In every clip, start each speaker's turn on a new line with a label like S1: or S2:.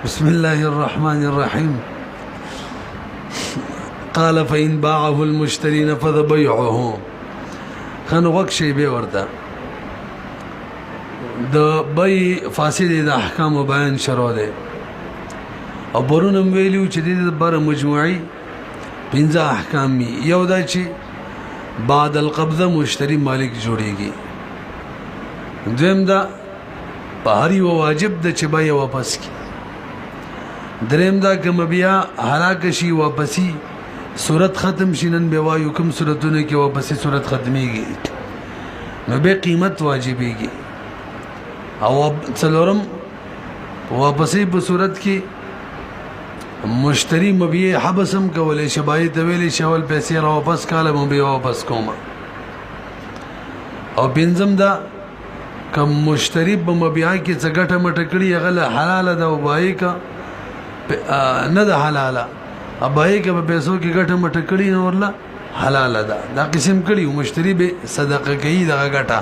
S1: بسم الله الرحمن الرحيم. قال فإن باعه المشتري نفذ بيعه. خنو وقت شي به ورته د بيع فاسد د احکام بیان شروع ده او برونم ویلو چې د بر مجموعي 15 احکام یو دا چې بعد القبضه مشتری مالک جوړيږي. دویم دا بهاري واجب د چې بیا واپس کی. دریم دا کوم بیا هلاک شي واپسی صورت ختم شینن به وایو کوم صورتونه کې واپسی صورت ختميږي نو به قیمت واجبېږي. او څلورم واپسی په صورت کې مشتری مبيع حبسم کولې شبای ته ویلې شول پیسې را واپس کاله مبيع واپس کوم. او بنظم دا کوم مشتری په مبيع کې څګټه مټکړي غل حلال ده او بای کا نه ده حلاله ابای کا په پیسو کې ګټه مټکړي نه ورلا حلال ده. دا قسم کړي مشتری به صدقه کوي دا ګټه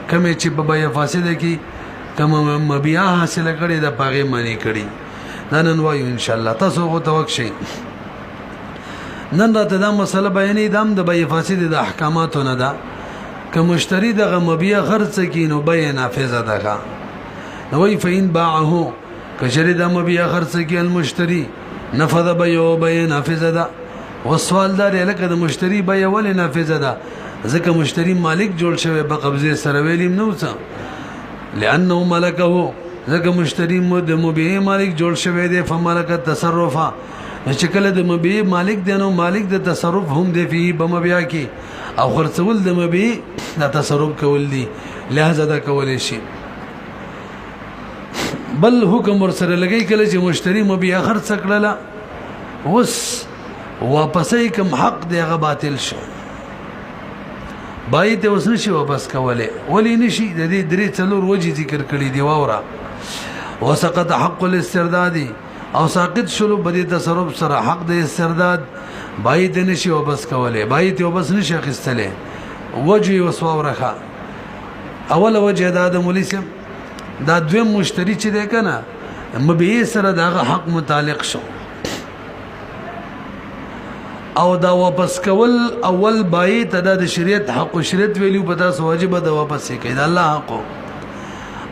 S1: کمه چې په بای فاسده کې کوم مبيع حاصل کړي د پاغه معنی کړي. نن وایو ان شاء الله تاسو غو توکشي نن راته دا مسله بیانې دام د بای فاسد د احکاماتو نه ده که مشتری دغه مبيع خرڅ کینو بای نافذه ده نو وی فین باعه کشری د مبيع خرڅ کی المشتری نفذ بيو بای نافذه ده. وسوال دار لکه د مشتری بای ول نافذه ده ځکه مشتری مالک جوړ شوی په قبضه سره ویلیم نو څه لانه ملکه ځکه مشتری مو د مبيع مالک جوړ شوی دی فملک تصرفا چې کله د مبيع مالک دی نو مالک د تصرف هم دی په مبيع کې او خرڅول د مبيع د تصرف کول دي لہذا دا کول شي. بل حکم ورسره لګی کله چې مشتری مبيع خرڅ کړله وس واپسې کوم حق دی هغه باطل شو بای ته وس نشي واپس کوله ولی نشي د دې درې څلور وجې ذکر کړی دی واوره. وسقط حق الاسترداد او ساقط شلو بدی تصرف سره حق د استرداد بای ته نشي واپس کوله بای ته واپس نشي اخیستله وجه وسوورخه. اول وجه دا د مولسم دا دویم مشتری چې دی کنه مبيع سره دغه حق متعلق شو او دا واپس کول اول بای ته د شریعت حق او شریعت ویلو په تاسو واجب ده واپس کړئ د الله حق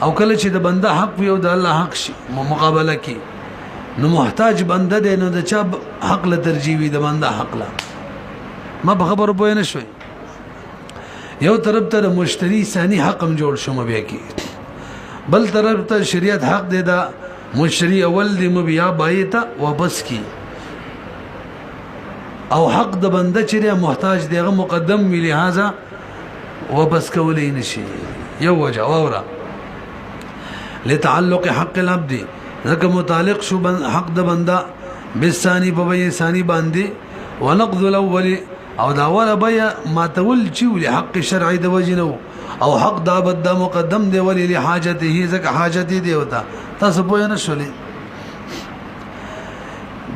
S1: او کله چې د بنده حق وي او د الله حق شي مقابله کی نو محتاج بنده دی نو د چا حق له ترجیح وي د بنده حق له ما په خبرو پوه نه شوي. یو طرف ته مشتری ثاني حق هم جوړ شو مبيع کی بل طرف ته شریعت حق دی دا مشتری اول دی مبيع بای ته واپس کی او حق د بنده چې محتاج دیغه مقدم وی لہذا واپس کولې نشي. یو وجه اوره لتعلق حق العبد ذکر متعلق شو حق د بنده بالثاني په بای ثاني باندې ونقض الاول او دا ولا بیا ما تول چې له حق شرعي د وجنو او حق دا بد مقدم دی ولې له حاجته ځکه حاجت دی وتا تاسو پوه نه شولې.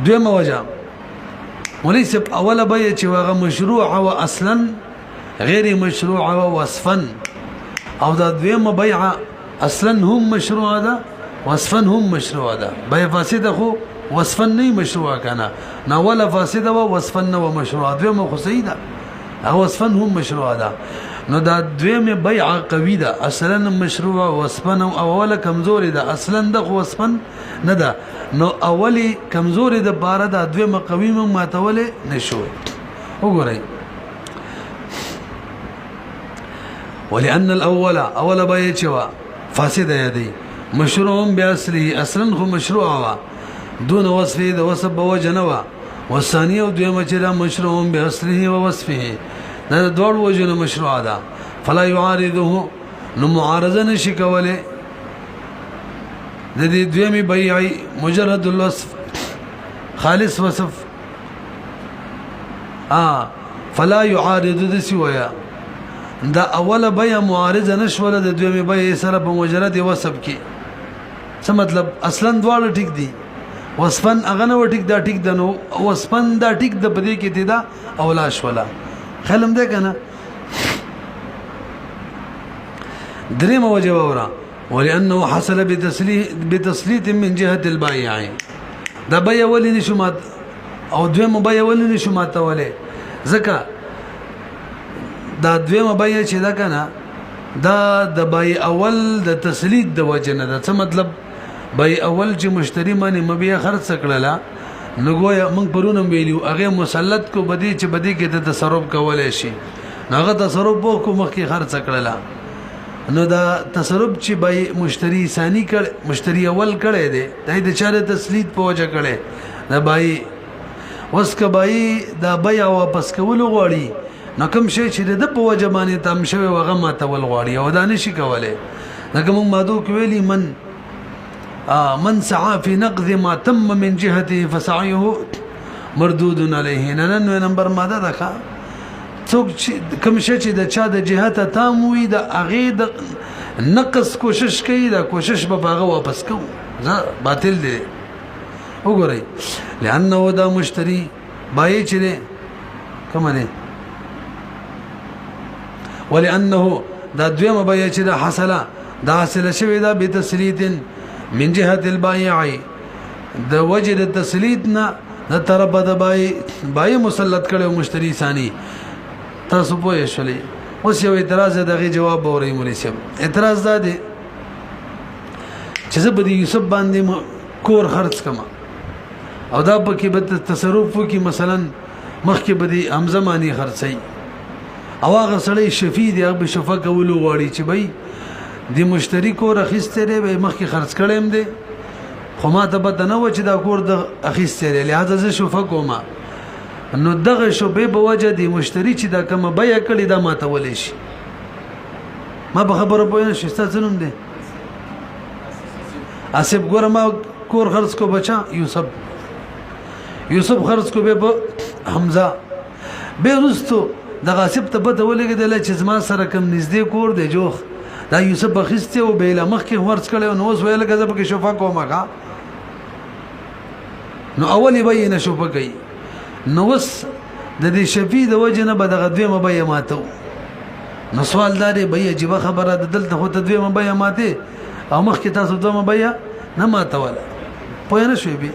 S1: دویمه وجه وليس اول بيع چې واغه مشروع او اصلا غیر مشروع او وصفا او دا دویمه بيع اصلا هم مشروع ده وصفا هم مشروع ده. بيع فاسد خو وصفا نه مشروع کنه نه ولا فاسد او وصفا نه مشروع دویمه خو صحیح ده او وصفا هم مشروع ده. نو دا دویمه بيع قوی ده اصلا مشروع وصفا او اوله کمزوري ده اصلا ده وصفا نه ده نو اولی کمزوري د بار د دویمه قوی ماتوله نشو وګورئ. ولأن الاول اول بيع چوا فاسد يدي مشروع باصله اصلا خو مشروع وا دون وصفه د وصف بوجنوا والثانيه دویمه چې مشروع باصله ووصفه دا دوړ وجنه مشروع ده فلا يعارضه نو معارضه نشي کوله د دې دویمه بيع مجرد الوصف خالص وصف فلا يعارض د سویا دا اوله بيع معارضه نشوله د دویمه بيع سره په مجرد وصف کې څه مطلب اصلا دواړه ټیک دي وصفن اغنه و ټیک دا ټیک دنو وصفن دا ټیک د پدې کې دي دا اولاش ولا خلم ده کنه. دریم وجه وره ولانه حصل بتسليط من جهه البائع دا بيع ولې نشو مات او دویمه بيع ولې نشو ماتوله ځکه دا دویمه بيع چې دا کنه دا د بيع اول د تسليط د وجه نه ده څه مطلب بيع اول چې مشتری باندې مبيع خرڅ کړلا نو ګویا موږ پرونم ویلو هغه مسلط کو بدی چې بدی کې د تصرف کولای شي هغه تصرف کو مخکې خرڅ کړلا نو دا تصرف چې بای مشتری ثانی کړ مشتری اول کړي دی د چاره تسلید په وجه کړي دا بای وسکه بای دا بیا واپس کول غواړي نو کوم شی چې د په وجه باندې تم شوی وغه ما تول غواړي او دا نشي کوله دا کوم مادو کوي من سعى في نقض ما تم من جهته فسعيه مردود عليه نن نمبر ماده ده څوک کوم شي چې د چا د جهته تام وي د اغه د نقص کوشش کوي دا کوشش به هغه واپس کوو باطل دي وګورئ لانه دا مشتری بای چې کوم نه ولانه دا دویمه بای چې دا حاصله دا حاصله شوی دا به تسلیت من جهه البائع د وجه د تسلیتنا د طرف د بای مسلط کړي مشتری ثانی تاسو پوه شئ اوس یو اعتراض دغه جواب اورئ مولوی صاحب اعتراض دا دی چې زه به یوسف باندې کور خرڅ کما او دا پکې به تصرف وکي مثلا مخکې به دی حمزه مانی خرڅي او هغه سړی شفیع دی هغه شفا کول غواړي چې بای دی مشتری کور اخیسته دی به مخکې خرڅ کړم دی خو ما ته به نه و چې دا کور د اخیسته دی لہذا زه شفا کوم نو دغه شوبې په وجه دی مشتری چې دا کومه بیا کړی دا ماته ولې شي ما به خبره پوه نه شي ستاسو نوم دی اسب ګور ما کور خرڅ کو بچا یوسف خرڅ کو به حمزه به رستو دغه اسب ته پته ولګیدل چې زما سره کم نږدې کور دی جوخ دا یوسف بخسته او به لمخ کې خرڅ کړي نو اوس ویل غزه کې شفا کومه نو اولی بینه شفا کوي نو وس د دې شفیع د وجه نه بدغه دویمه بیا ماتو نو سوال داري بیا جيبه خبره د دلته خو ته دویمه بیا ماته او مخ کې تاسو دویمه بیا نه ماتوله پوه نه شوي به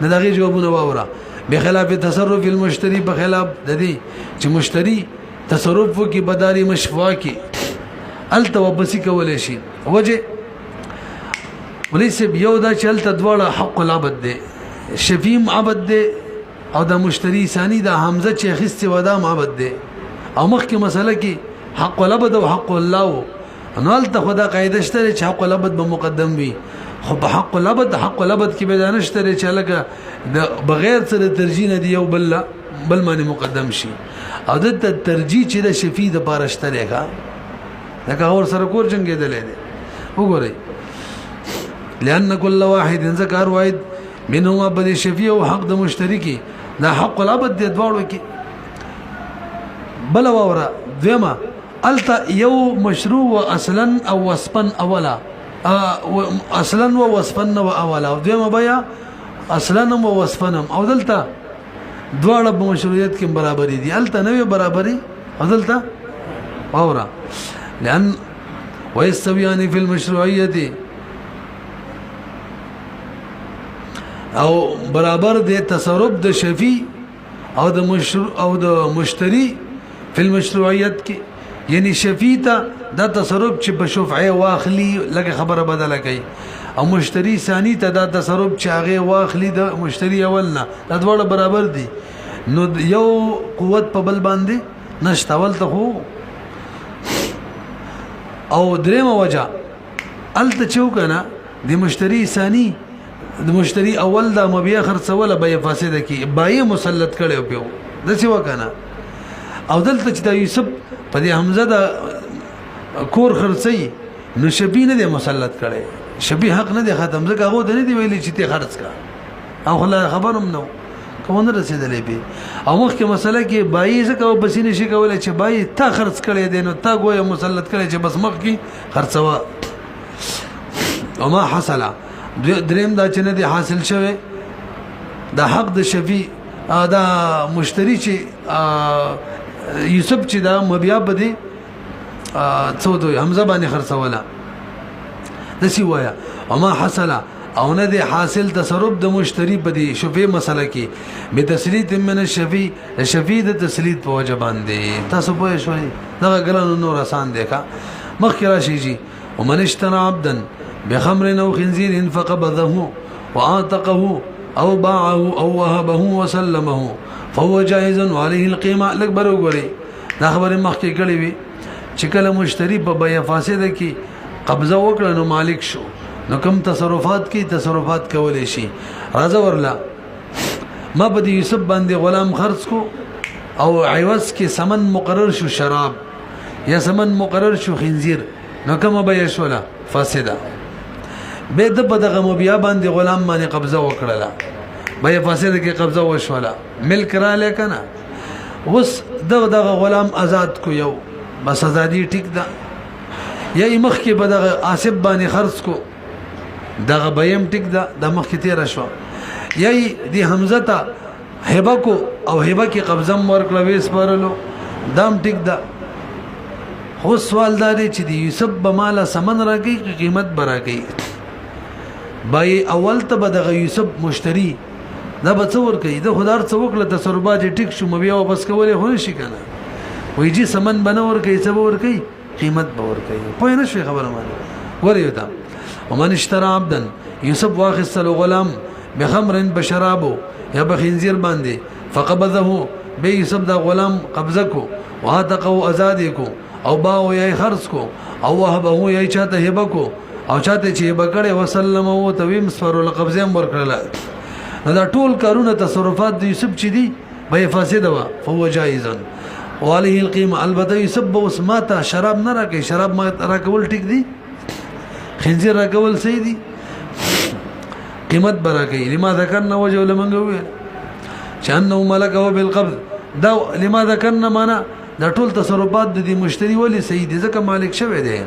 S1: نه دغه جوابونه واوره بخلاف تصرف المشتري بخلاف د دې چې مشتری تصرف وکي بداري مشفوا کې التوبسي کولای شي وجه وليس بيودا چلته دواړه حق العبد دي شفیم عبد دي او دا مشتری ثانی دا حمزه چې خسته ودا معبد دی او مخکې مسله کې حق العبد او حق الله نو ته خدا قاعده شته چې حق العبد به مقدم وي خو په حق العبد کې به دانشته چې لکه بغیر سره ترجیح نه دی یو بل باندې مقدم شي او د ترجیح چې د شفیع د پارشته لګا لکه اور سره کور جنگیدل دي وګورئ لأن كل واحد ذكر واحد منهما بد شفيع او حق د مشترکی دا حق العبد د دوړو کې بل وره دما التا یو مشروع اصلا او وصفا اولا اصلا و وصفا و اولا دما بیا اصلا و وصفا او دلته دواړه په مشروعیت کې برابرۍ دي التا نوې برابرۍ او دلته اوره لأن ويستويان في المشروعيه او برابر د تصرف د شفیع او د مشتری په مشروعیت کې یعنی شفیع ته د تصرف چې په شفعه واخلي لکه خبره بدله کوي او مشتری ثانی ته د تصرف چې هغه واخلي د مشتری اولنا د ډول برابر دي نو یو قوت په بل باندې نشته ولته خو او درېمه وجه الته چوکنه د مشتری ثانی د مشتری اول دا مبيع خرڅوله به فاسده کی بای مسلط کړي په د څه وکنه او دلته چې د یوسف په دې حمزه د کور خرڅي نو شبي نه دی مسلط کړي شبي حق نه دی ختم ځکه هغه د نه دی ویلي چې ته خرڅ کا او خلا خبرم نو کوم نه رسیدلې به او مخکې مسله کې بای ځکه او بسینه شي کولای چې بای تا خرڅ کړي دی نو تا ګویا مسلط کړي چې بس مخ کې خرڅوا او ما حصل دریم دا چې نه دی حاصل شوه دا حق د شفیع دا مشتری چې یوسف چې دا مبيع بده څو دوی حمزه باندې خرڅوله دسی وایا وما حصل او نه دی حاصل تصرف د مشتری په دی شفیع مسله کې به تسلیت من الشفیع شفیع د تسلیت په وجه باندې تاسو پوه شئ دا ګلانو نور آسان دی کا مخکې راشي جی ومن اشترى عبدا بخمر او خنزير فقبضه واعتقه او باعه او وهبه وسلمه فهو جائز عليه القيمه الاكبر وګوري دا خبره مخکې کړې وي چې کله مشتری په بیع فاسده کې قبضه وکړه نو مالک شو نو کوم تصرفات کې تصرفات کولې شي راځه ورلا ما په دې یوسف باندې غلام خرڅ کو او عوض کې سمن مقرر شو شراب یا سمن مقرر شو خنزیر نو کوم بیع شولا فاسده به د په دغه مبیا باندې غلام باندې قبضه وکړه بیع فاسده کې قبضه وشولا ملک را لیکنه اوس دغه غلام آزاد کو یو بس ازادي ټیک ده یا مخ کې به دغه آصف باندې خرڅ کو دغه بیم ټیک ده د مخ کې تیر شو یا دی حمزه ته هبه کو او هبه کې قبضه ورکړه وېس پرلو دام ټیک ده خو سوال دا دی چې دی یوسف به مال سمن راګي قیمت براګي بای اول ته به دغه یوسف مشتری دا به څور کوي د خدار څوکله تصرفات ټیک شو مبیا واپس کولې هونه شي کنه وای جی سمن بنور کوي څه ور کوي قیمت باور کوي په نه شي خبره مانه ورې وتا ومن اشترى عبدا يوسف واخصل غلام بخمر بشرابو یا بخنزیر باندې فقبضه به يوسف دا غلام قبضه کو واتقوا ازاد کو او باو یې خرڅ کو او وهبه یې چاته هبه کو او چاته چې هبه کړي وسلم او تویم سفر القبضه امر کړل دا ټول کارونه تصرفات د یوسف چې دي به فاسده وا فهو جائز وعليه القيمه البته يسب وسماته شراب نه راکې شراب ما راکول ټیک دي خنزیر راکول صحیح دي قیمت براکې لما ذكرنا وجه لمنغوي چانه ملکه بالقبض دا لما ذكرنا معنا دا ټول تصرفات د دې مشتری ولی صحیح دي ځکه مالک شوی دی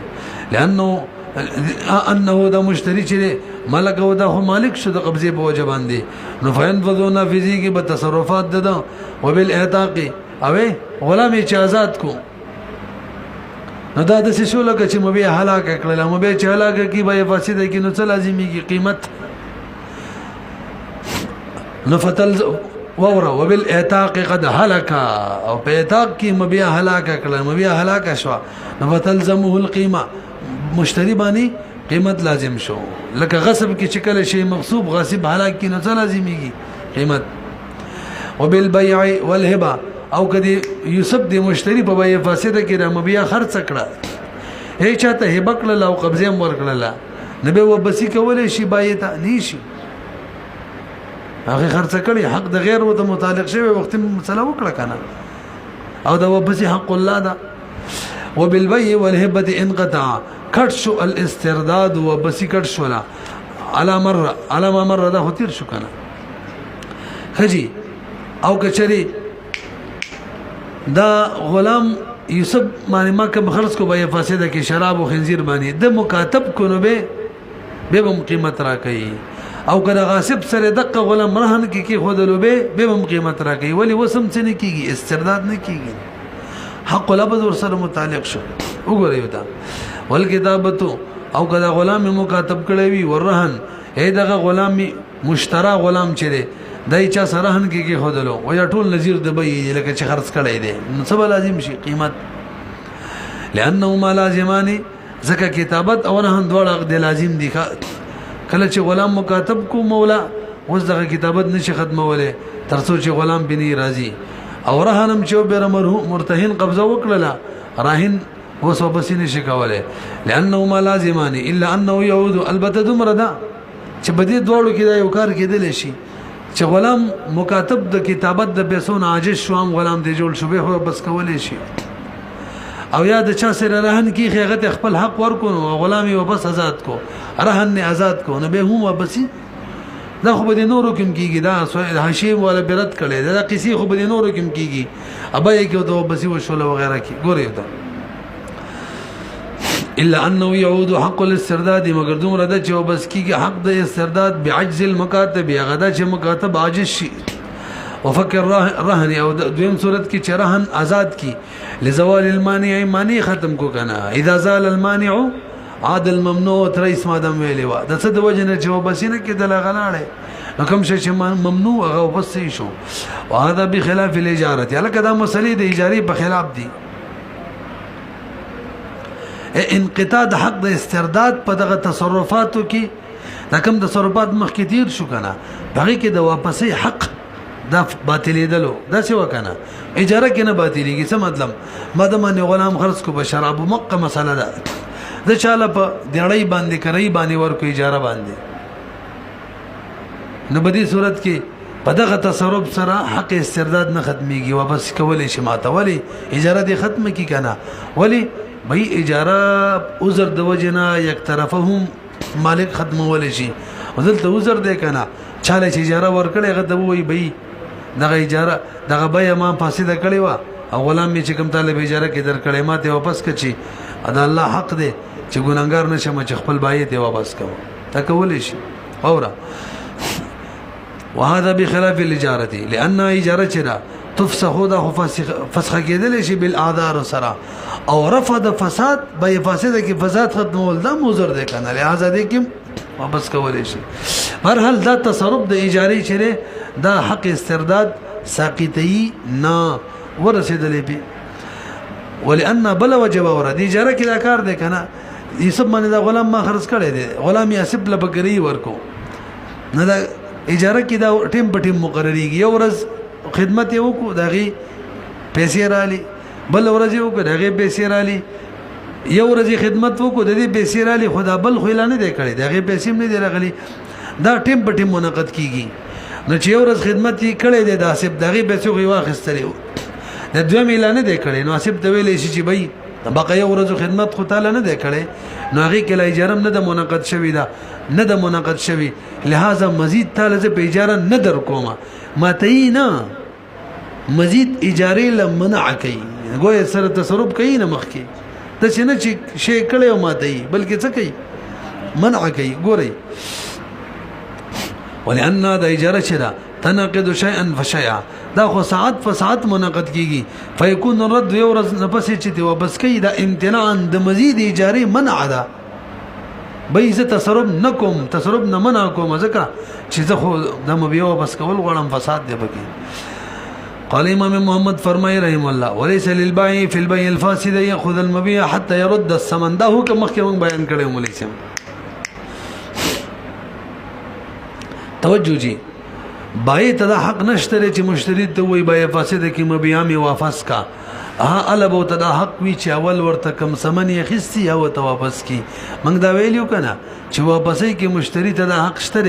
S1: لانه دا مشتری چې ملکه دا خو مالک شو د قبضه په وجه باندې نو فینفذون فیزی کې به تصرفات ده وبالاعتاق اوه غلام چې آزاد کو نو دا د څه لکه چې مبي هلاک کړل مبي چې هلاک کی به فاسده کې نو څه لازمي کی قیمت نو فتل وورا وبالاعتاق قد هلك او په اعتاق کې مبي هلاک کړل مبي هلاک شو نو فتلزمه القيمه مشتری باندې قیمت لازم شو لکه غصب کې چې کله شی مغصوب غاصب هلاک کې نو څه لازمي قیمت وبالبيع والهبه او کدی یوسف دی مشتری په بیع فاسده کې د مبیا خرڅ کړه هي چاته هبه کړل او قبضه مور کړل نبی وبسی کولې شي بای ته نشي هغه خرڅ کړي حق د غیر وته متعلق شوی وخت مسله وکړه کنه او دا وبسی حق الله ده وبالبيع والهبه انقطع کټ شو الاسترداد وبسی کټ شو لا على ما مر ده هتیر شو کنه خجی او کچری دا غلام یوسف باندې ما کوم خرڅ کو به فاسده کې شراب او خنزیر باندې د مکاتب کو نو به قیمت را کوي او کله غاصب سره دغه غلام رهن کې خودلو به قیمت را کوي ولی وسم څه نه کیږي استرداد نه کیږي حق لبد ور سره متعلق شو وګورئ دا والکتابه او کله غلام مکاتب کړي وي ورهن اې دغه غلام مشترا غلام چره دای چا سرهن کې خودلو او یا ټول نظیر د به لکه چې خرڅ کړي دي نو څه لازم شي قیمت لانه ما لازمانی زکه کتابت او رهن دواړه د لازم دي کله چې غلام مکاتب کو مولا اوس دغه کتابت نشي ختموله ترڅو چې غلام بني راضي او رهنم چې بیر مرتهن قبضه وکړه راهن اوس وبس نشي کوله لانه ما لازمانی الا انه يعود البته دمردا چې بده دواړو کې دا یو کار کېدل شي چې غلام مکاتب د کتابت د پیسو عاجز شو هم غلام دی جوړ شو به بس کولې شي او یا د چا سره رهن کی خیغت خپل حق ورکو نو غلامي وبس آزاد کو رهن نه آزاد کو نو به هم وبس دا خو به نورو کوم کیږي دا حشیم ولا برت کړي دا قصې خو به نورو کوم کیږي ابا یې کې ته وبس وشول وغیرہ کی ګورې دا الا انه يعود حق الاسترداد مگر دومره د چې وبس کیږي حق د استرداد بعجز المكاتب غدا چې مکاتب عاجز شي وفكر رهن او دویم صورت کې چې رهن آزاد کی لزوال المانع مانع ختم کو کنه اذا زال المانع عادل ممنوع تر اسم ادم ویلی وا د څه د وجه نه چې وبسینه کې د لغلاړې نو کوم شي چې ممنوع هغه وبس شو وهذا بخلاف الاجاره الکه دا مسلې د اجاري په خلاف دي انقطاع د حق د استرداد په دغه تصرفاتو کې دا کوم تصرفات مخکې تیر شو کنه هغه کې د واپسې حق دا باطلې دلو دا څه وکنه اجاره کې نه باطلېږي څه مطلب مادام نه غلام خرڅ کو به شراب مقه مسله ده د چاله په دیړۍ باندې کوي باندې ورکو اجاره باندې نو بدی صورت کې په دغه تصرف سره حق استرداد نه ختميږي واپس کولې شي ماته ولی اجاره دې ختم کی کنه ولی بھئی اجاره عذر د وجنا یک طرفهم مالک ختمول شي ودلته عذر دې کنه چاله چې اجاره ورکړې غته وای بھئی دغه اجاره دغه بیا ما فاسده کړې وا او غلام می چې کوم طالب اجاره کې درکړې ما ته واپس کچي ادا الله حق دې چې ګناګار نشم چې خپل بای ته واپس کوم تکول شي اورا وهذا بخلاف الاجاره لان اجاره چرا تفسخ دا فسخ کېدل شي بالاعذار سره او رفض فساد به فاسده کې فساد ختمول دا موزر دی کنه لہذا دې کې واپس کول شي هر دا تصرف د اجاري چره دا حق استرداد ساقطي نه ورسېدلې به ولئن بل وجب ور دي اجاره کې دا کار دی کنه یسب باندې دا غلام ما خرڅ کړی دی غلام یاسب لبګری ورکو نه دا اجاره کې دا ټیم په ټیم مقرریږي یو ورځ خدمت یو کو دغه پیسې رالي بل ورځ یو کو دغه پیسې رالي یو ورځ خدمت وکړو د دې پیسې رالي خدا بل خو اعلان دی کړی دغه پیسې نه دی راغلي دا ټیم په ټیم منعقد کیږي نو چې یو ورځ خدمت یې کړی دی د حساب دغه پیسې غو واخستلې د دویم اعلان دی کړی نو حساب ته ویلې شي چې بای بقا یو ورځ خدمت خو تعالی نه دی کړی نو هغه کې لا اجاره نه د منعقد شوی دا نه د منعقد شوی لہذا مزید تعالی ز په اجاره نه در کومه ماته نه مزید اجاره لمنع کوي ګویا سره تصرف کوي نه مخ کې د څنګه چې شی کړي او ماته بلکې څه کوي منع کوي ګوري ولأن دا اجاره شرا تنقض شيئا فشيئا دا خو ساعت فساعت منعقد کیږي فيكون الرد يورز نفس چې دی وبس کوي دا امتناع د مزید اجاره منع ده به عزت تصرف نکوم تصرف نه منع کوم ځکه چې زه خو د مبيو وبس کول غواړم فساد دی بګي قال امام محمد فرمای رحم الله وليس للبيع في البيع الفاسد ياخذ المبيع حتى يرد الثمن ده هو کوم مخکې بیان کړو مولوی توجه جی بای ته دا حق نشته چې مشتری ته وای بای فاسده کې مبيع می واپس کا ها البو ته دا حق وی چې اول ورته کم سمن یې خستی او ته واپس کی موږ دا ویلیو کنه چې واپسې کې مشتری ته دا حق شته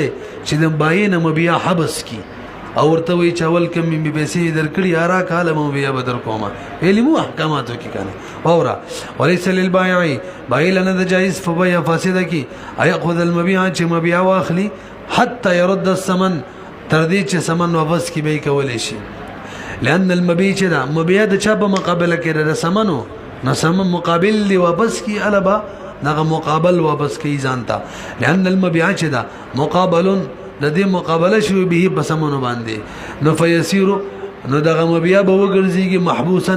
S1: چې د بای نه مبيع حبس کی او ورته وی چې اول کم می پیسې درکړي ارا کاله مبيع بدر کومه علمو احکاماتو کې کنه اورا وليس للبائع بای لنه د جایز فبيع فاسده کې اياخذ المبيع چې مبيع واخلي حتى يرد الثمن تر دې چې ثمن واپس کی به کولې شي لأن المبيع چې دا مبيع د چا په مقابله کې د ثمنو نو ثمن مقابل دی واپس کی البا دغه مقابل واپس کی ځانتا لأن المبيع چې دا مقابل د دې مقابله شوی به په ثمنو باندې نو فيسير نو دغه مبيع به وګرځيږي محبوسا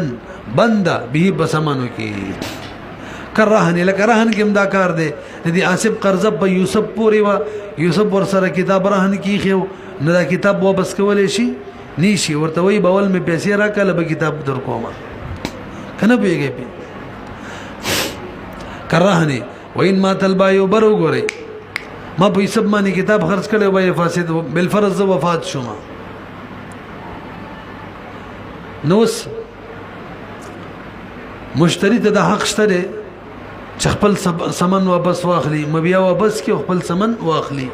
S1: بنده به په ثمنو کې کرهن لکه رهن کې دا کار دی دې آصف قرض په یوسف پوری وا یوسف ور سره کتاب رهن کې خو نو دا کتاب واپس کولې شي نشي ورته وی بول می پیسې راکاله به کتاب در کومه کنه پیږي په کرهنه وین ما طلبایو برو ګوري ما په حساب باندې کتاب خرڅ کړو وای فاسد بل فرض وفات شوم نوس مشتری ته د حق شته چې خپل سمن واپس واخلي مبيع واپس کې خپل سمن واخلي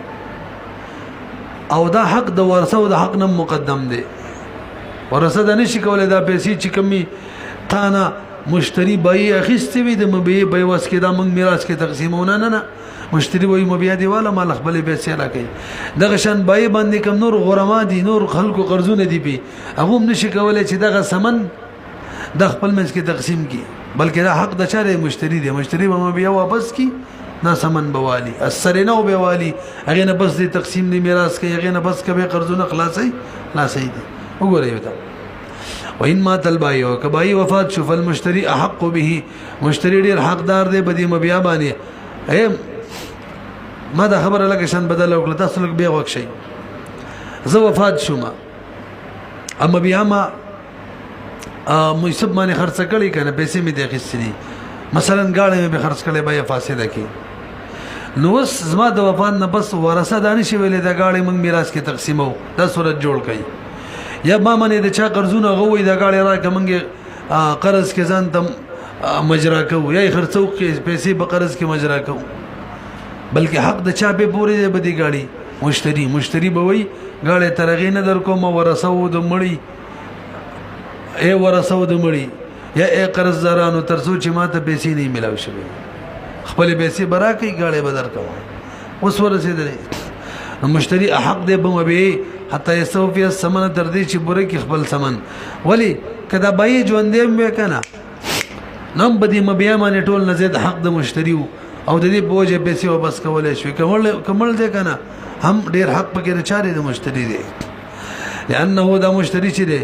S1: او دا حق د ورثه او د حق نه مقدم دی ورثه د نشي کولای دا پیسې چې کمی تانا مشتری بای اخیستی وي د مبيع بای واس کې دا موږ میراث کې تقسیمونه نه مشتری وای مبيع دی والا مال خپل پیسې راکې دغه شان بای باندې کم نور غرما دي نور خلکو قرضونه دي به هغه نشي کولای چې دغه سمن د خپل منځ کې تقسیم کی بلکې دا حق د چاره مشتری دی مشتری به مبيع واپس کی نا سمن بوالی اثر نه بوالی هغه نه بس د تقسیم دی میراث کې هغه نه بس کبه قرضونه خلاصي دي وګورئ وتا وان ما تلبایو کبای وفات شو فالمشتری احق به مشتری ډیر حقدار دی بدی مبيع باندې ما دا خبره لکه شان بدل وکړه تاسو لږ بیا وکشئ زه وفات شوم اما بیا ما مېسب باندې خرڅ کړي کنه پیسې مې د اخیستې مثلا گاڑی مې به خرڅ کړي بیا فاصله کې نو اوس زما د وفات نه بس ورثه دانش ویلې د گاڑی موږ میراث کې تقسیمو دا صورت جوړ کړي یا ما منې د چا قرضونه غوي د گاڑی راکه موږ قرض کې ځان تم مجرا کو یا خرڅو کې پیسې په قرض کې مجرا کو بلکې حق د چا به پورې دی بدی گاڑی مشتری به وای گاڑی ترغې نه در کوم ورثو د مړی ورثو د مړی یا قرضدارانو ترڅو چې ماته پیسې نه ملاوي شوی خپل پیسې برا کوي گاڑی بدر کوم اوس ورسېدلې مشتری حق دی به حتی یستوفی الثمن تر دې چې بوره کې خپل ثمن ولی کدا بای ژوندې مې کنه نم بدی مبیا باندې ټول نه زید حق د مشتری او د دې بوجه پیسې واپس کولای شي کمل دې کنه هم ډیر حق پکې رچاره د مشتری دی لانه دا مشتری چې دی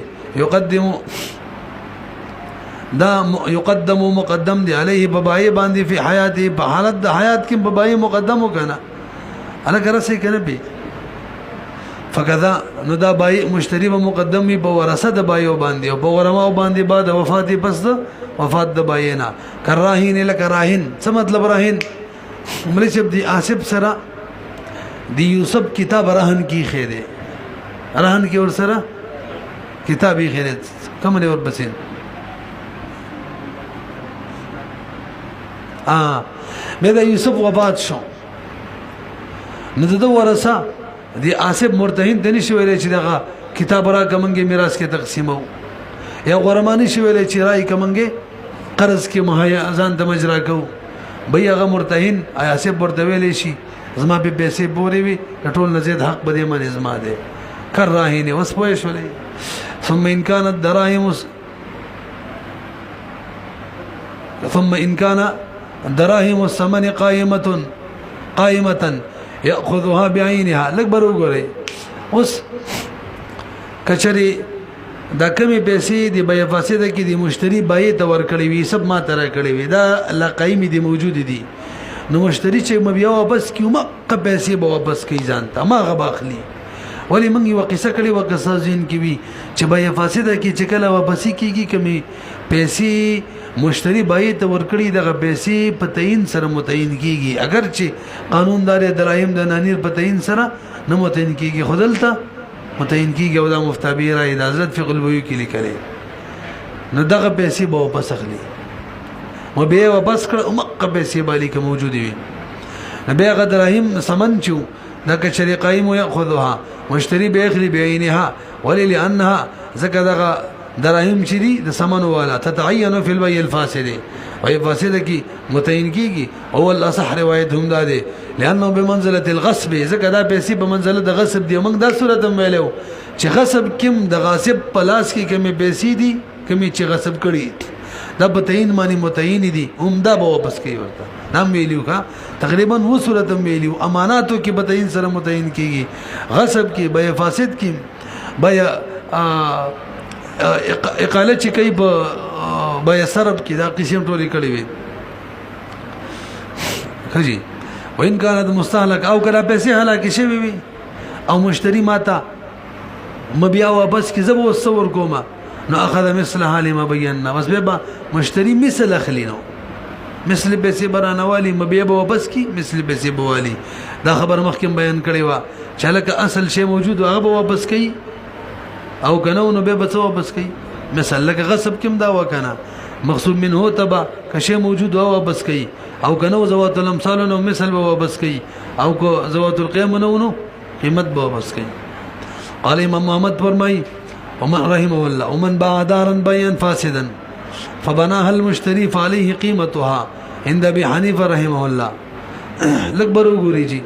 S1: يقدم مقدم دی علیه ببای باندې په حیاته په حالت د حیات کې ببای مقدم وکنه انا کرسه کنه به فکذا نو دا بای مشتری به مقدم وي په ورثه د بایو باندې او په ورما باندې بعد وفات پس د وفات د باینا کراهین لکراهین څه مطلب راهین ملي شپ دی آصف سره دی یوسف کتاب رهن کی خیره رهن کی ور سره کتابی خیره کوم دی ور بسین مې دا یوسف وفات شو نو د ورثه دی آصف مرتهین دني شو ویل چې دغه کتاب را کومګي میراث کې تقسیمو یا غرمانی شو ویل چې راي کومګي قرض کې مهیا ځان د مجرا کو بیا هغه مرتهین آصف ورته ویل شي زما به پیسې پورې وي ټول نزيد حق بده من زما ده کراهینه وس پوي شولې ثم ان كانت دراهم الثمن قائمه ياخذها بعينها لکبر وګورئ اوس کچري دا کمی پیسې دی بیا فاسده کې دی مشتری بای ته ور کړی وي سب ما تر کړی وي دا لقایم دی موجود دي نو مشتری چې مبیا واپس کیو مکه پیسې به واپس کی ځانته ما غ باخلی ولی موږ یو قصه کړی وکړه زین کې وی چې بیا فاسده کې چې کله واپس کیږي کمی پیسې مشتری بای ته ور کړی دغه پیسې په تعین سره متعین کیږي اگر چې قانوندار دراهم د نانیر په تعین سره نه متعین کیږي خودلته متعین کیږي او دا مفتابی را د حضرت فقه البوی کې لیکلي نو دغه پیسې به واپس اخلي و به واپس کړه مکه پیسې بالی کې موجود وي نبی هغه دراهم سمن چو دغه شریقایم یاخذها مشتری به اخلي بعینها وللانها زکه دغه دراهم چې دي د سمن والا تتعین فی البیع الفاسد وای فاسده کی متعین کیږي او الاصح روایت هم ده لانه بمنزله الغصب زکه دا پیسې په منزله د غصب دی موږ دا صورت هم ویلو چې غصب کوم د غاصب پلاس کې کومې پیسې دي کومې چې غصب کړي دا په تعین باندې متعین دي هم دا به واپس کوي ورته نام ویلو کا تقریبا و صورت هم ویلو اماناتو کې په تعین سره متعین کیږي غصب کې بیا فاسد کې بیا اقاله چې کوي په بیا سرب کې دا قسم ټولې کړې وي خجی وین کانت مستهلک او کله پیسې هلاکه شوی وي او مشتری ماته مبیا واپس کی زبو صور کوما نو اخذ مثل حال ما بینا بس به مشتری مثل اخلینو مثل پیسې برانه والی مبیا واپس کی مثل پیسې بوالی دا خبر مخکې بیان کړی و چې لکه اصل شی موجود هغه واپس کی او کنه نو به بڅ واپس کی مثلا لکه غصب کوم دا وکنه مقصود منه تبع کشه موجود او واپس کی او کنه زوات الامثال نو مثل به واپس کی او کو زوات القيم نو قیمت به واپس کی قال امام محمد فرمای ومن رحمه الله ومن باع دارا بيعا فاسدا فبناها المشتري فعليه قيمتها عند ابي حنيفه رحمه الله لکبر وګوري جی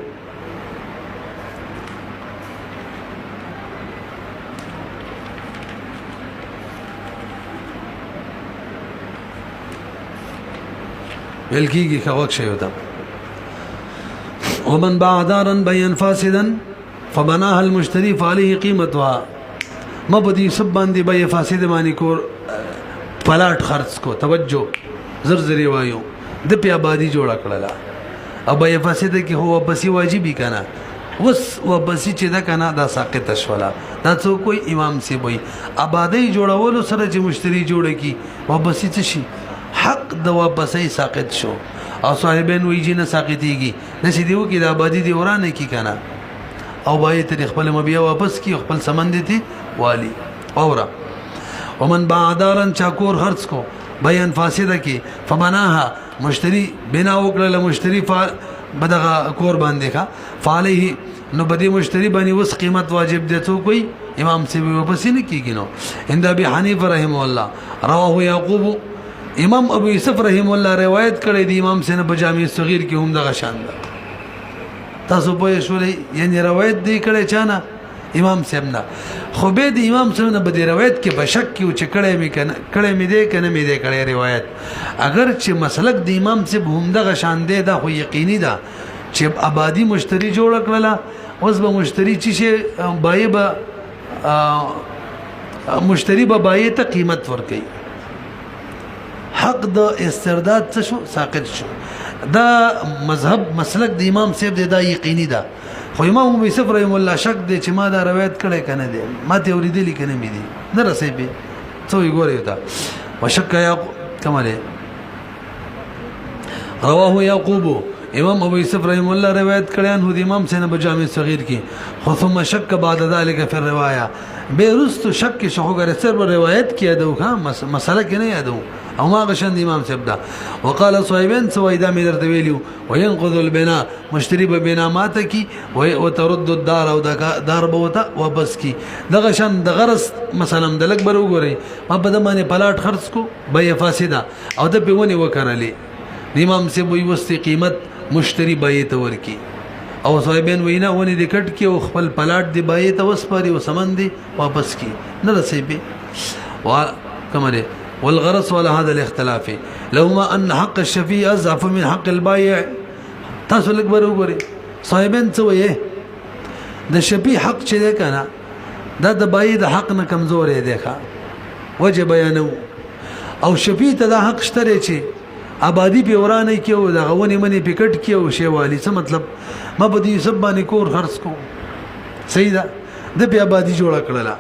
S1: الكيجي كوك شيء ده ومن باع دارا بيعا فاسدا فبناها المشتري فعليه قيمتها ما بدي سبان دي بيع فاسد معنی کو پلاټ خرڅ کو توجه زرزری وایو د پیا بادي جوړه کړلا او بای فاسده کې هو واپسی واجبي کنه وس واپسی چې دا کنه دا ساقط شولا دا څوک کوئی امام سی وای آبادی جوړولو سره چې مشتری جوړ کی واپسی څه شي حق د واپسی ساقط شو او صاحبین وی جن ساقطيږي نشي دیو کې د آبادی دی ورانه کی کنه او بای ته خپل مبیا واپس کی خپل سمند دي والی اورا ومن بعدارن چاکور خرڅ کو بیان فاسده کی فبناها مشتری بنا وکړه مشتری بدغه کور باندې کا فعليه نو بدی مشتری باندې وس قیمت واجب دي ته کوئی امام سی واپس نه کیږي نو عند ابي حنیفه رحم الله رواه يعقوب امام ابو یوسف رحم الله روایت کړی دی امام سینه په جامع صغیر کې هم دغه شان ده تاسو په شولې یعنی روایت دی کړی چانه امام سیمنا خو به د امام سیمنا په دې روایت کې بشک کې چې کړی می کنه کړی می دی کنه می دی کړی روایت اگر چې مسلک د امام سے هم دغه شان دی دا خو یقیني ده چې آبادی مشتری جوړ کړله اوس به مشتری چې بای به مشتری به بای ته قیمت ورکړي حق د استرداد څه شو ساقط شو دا مذهب مسلک د امام صاحب دا یقیني ده خو امام ابو یوسف رحم الله شک دی چې ما دا روایت کړي کنه دی ما ته اوریدلی کنه مې دي نه رسې به څو یې ګورې تا وشک یا کماله رواه يعقوب امام ابو یوسف رحم الله روایت کړي ان د امام سینه بجامع صغیر کې خو ثم شک بعد ذلك في الروايه بیرست شک شوګر سر روایت کې ادو ها مسله کې نه یادو او ما غشند امام صاحب دا وقال صاحبين سويدا مې درته ویلو وينقذ البناء مشتري به بنا ماته کی وترد الدار او دار بوته واپس کی دغه شان د غرس مثلا د لک بر وګوري ما په دمانه پلاټ خرڅ کو به فاسده او د پیونی وکړلې امام صاحب وي وستي قیمت مشتری بای ته ورکی او صاحبین وینا ونی د کټ کې او خپل پلاټ دی بای ته وسپاري او سمن دی واپس کی نه رسې به وا کمره والغرس ولا هذا الاختلاف لهما ان حق الشفيع اضعف من حق البائع تاسو لک بر وګوري صاحبین څه وې د شفیع حق چې ده کنه دا د بای د حق نه کمزور دی ښا وجه بیانو او شفیع ته د حق شته چې آبادی په ورانه کې او د غونې منی پکټ کې او شیوالی څه مطلب ما په دې سب باندې کور خرڅ کو صحیح ده د په آبادی جوړ کړلا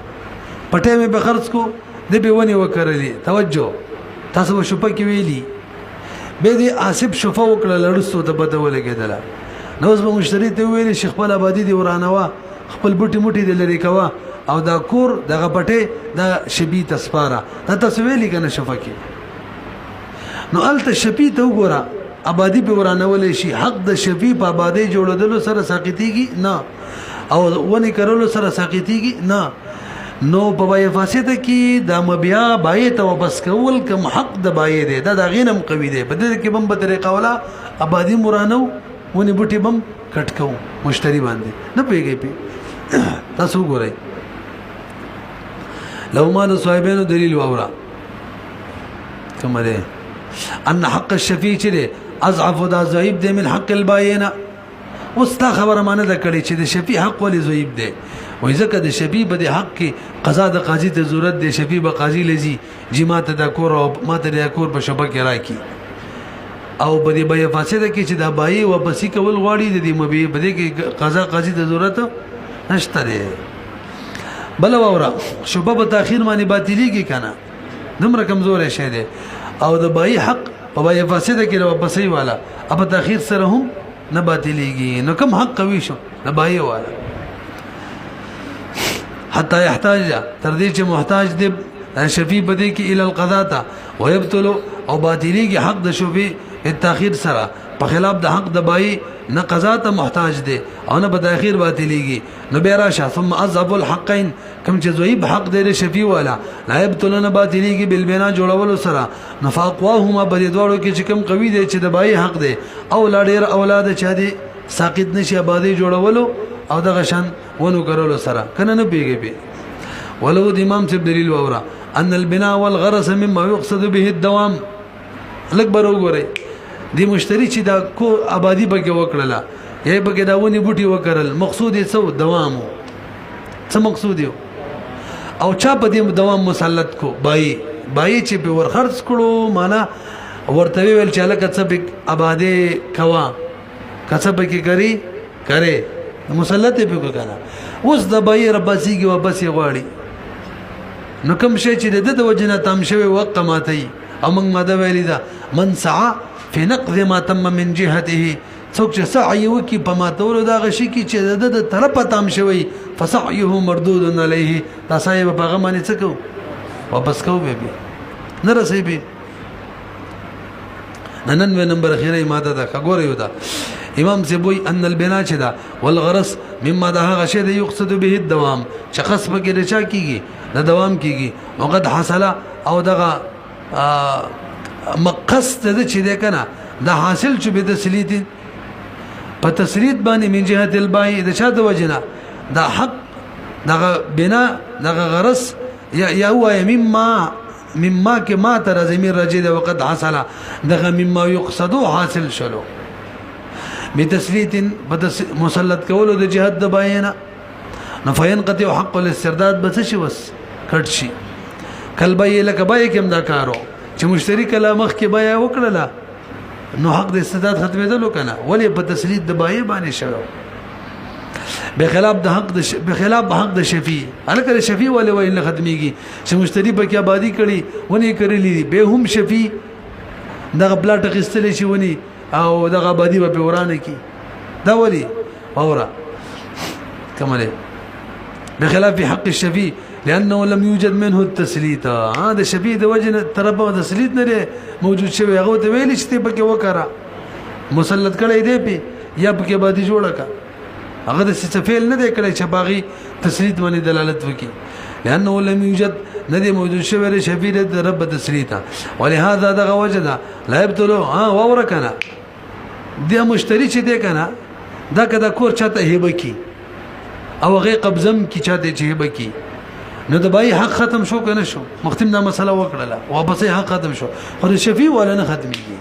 S1: پټه مې به خرڅ کو د به ونی وکړلې توجه تاسو شپه کې ویلي به دې آصف شفا وکړه لړستو ته پته ولګېدل نو اوس به مشتری ته ویلي شیخ خپل آبادی دی ورانه وا خپل بوټي موټي د لری کوا او دا کور دغه پټه د شبي تسپاره دا تاسو ویلي کنه شفا کې نو الته شفی ته وګوره آبادی په ورانه ولې شي حق د شفی په آبادی جوړدلو سره ساقطيږي نه او ونی کولو سره ساقطيږي نه نو په بای فاسده کې د مبیا بای ته واپس کول کوم حق د بای دی دا غینم قوی دی په دې کې بم په طریقه ولا آبادی مرانو ونی بوټي بم کټکو مشتری باندې نه پیږي پی تاسو ګورئ لو ما د صاحبانو دلیل واورا کوم دی ان حق الشفيع چره اضعف دا ضعیف دی من حق الباین وستا خبره مانه د کړي چې د شفیع حق ولې ضعیف دی وای ځکه د شفیع په حق کې قضا د قاضي ته ضرورت دی شفیع به قاضي لذي جماعت د کور او ماته د کور په شبکه کې راکی او په دې بیا فاسده کې چې د بای واپسی کول غواړي د دې مبي په دې کې قضا قاضي ته ضرورت نشته دی بل وره شوبه په تاخير باندې باطليږي کنه دومره کمزور شي دی او د بای حق په بای فاسده کې واپسې والا اب تاخير سره هم نه باطلېږي نو کوم حق قوي شو د بای والا حتى يحتاج تر دې چې محتاج دی شفیع بده کې ال القضاء ته ويبطل او باطلېږي حق د شفیع التاخير سره په خلاف د حق د بای نه قضا ته محتاج دی او نه په تاخير باطلېږي نو بیا راشه ثم اذهب الحقين کوم چې ضعیف حق دی شفیع والا لا يبطلون باطلېږي بالبنا جوړول سره نفاقواهما بل دوړو کې چې کوم قوي دی چې د بای حق دی او لاډیر اولاد چا دی ساقط نشي آبادی جوړولو او د غشن ونو کولو سره کنه نه پیږي به ولو د امام صاحب دلیل وورا ان البناء والغرس مما يقصد به الدوام الاکبر وګورئ دی مشتری چې دا کو آبادی بګه وکړه یې بګه دا ونی بوټي وکړل مقصود یې څه دوام څه مقصود یو او چا په دې دوام مسلط کو بای چې په ورخرڅ کړو معنا ورته ویل چې لکه څه به آبادی کوا کڅه پکې کری کرے مسلط په کو کنه اوس د بای رباسیږي واپس غواړي نو کوم شي چې د وجنه تام شوی وخت ماتي او موږ ماده ویلی دا من سعى في نقض ما تم من جهته څوک چې سعی وکي په ماتولو دا غشي کې چې د طرفه تام شوی فسعيه مردود عليه تاسو یې په هغه باندې څه کو واپس کو به نه رسي به نن نمبر اخیره ماده دا خبره یو دا امام سیبوی ان البنا چې دا والغرس مما ده هغه شی د یقصد به الدوام چې قصب کې رچا کیږي د دوام کیږي او قد حاصله او دغه مقصد د چې ده کنه دا حاصل چې به تسلیت په تسلیت باندې من جهه البای د چا د وجنه دا حق دغه بنا دغه غرس یا هو مما کې ما تر زمير رجد وقد حصل دغه مما يقصد حاصل شلو بتسلیت مسلط کولو د جهاد د باینا نفینقطع حق الاسترداد بس شي وس کټ شي کلبای لکه بای کوم دا کارو چې مشتری کله مخ کې بای وکړه نو حق د استرداد ختمېدل کنه ولی په تسلیت د بای باندې شلو بخلاف د حق بخلاف حق د شفیع الکه شفیع ولې ویل ختميږي چې مشتری په کې آبادی کړي ونی کړلی به هم شفیع دغه پلاټ غستل شي ونی او دغه آبادی په ورانه کې دا ولي اورا كمله بخلاف حق الشفيع لانه لم يوجد منه التسليت هذا الشفيع د وجه طرفه تسليت نه موجود شوی هغه ته ویل چې په کې وکړه مسلط کړي دی په یا په کې آبادی جوړه کا هغه د سفیل نه دی کړی چې باغی تسليت باندې دلالت وکي لانه لم يوجد ندي موجود شوی شفيع د رب تسليت ولهذا دغه وجه لا يبطلوا وورکنا د مشتری چې دی کنه دا کدا کور چاته هبه کی او غي قبضم کی چاته چې هبه کی نو د بای حق ختم شو کنه شو مختم دا مسله وکړه واپس حق ختم شو خو د شفیع ولا نه ختميږي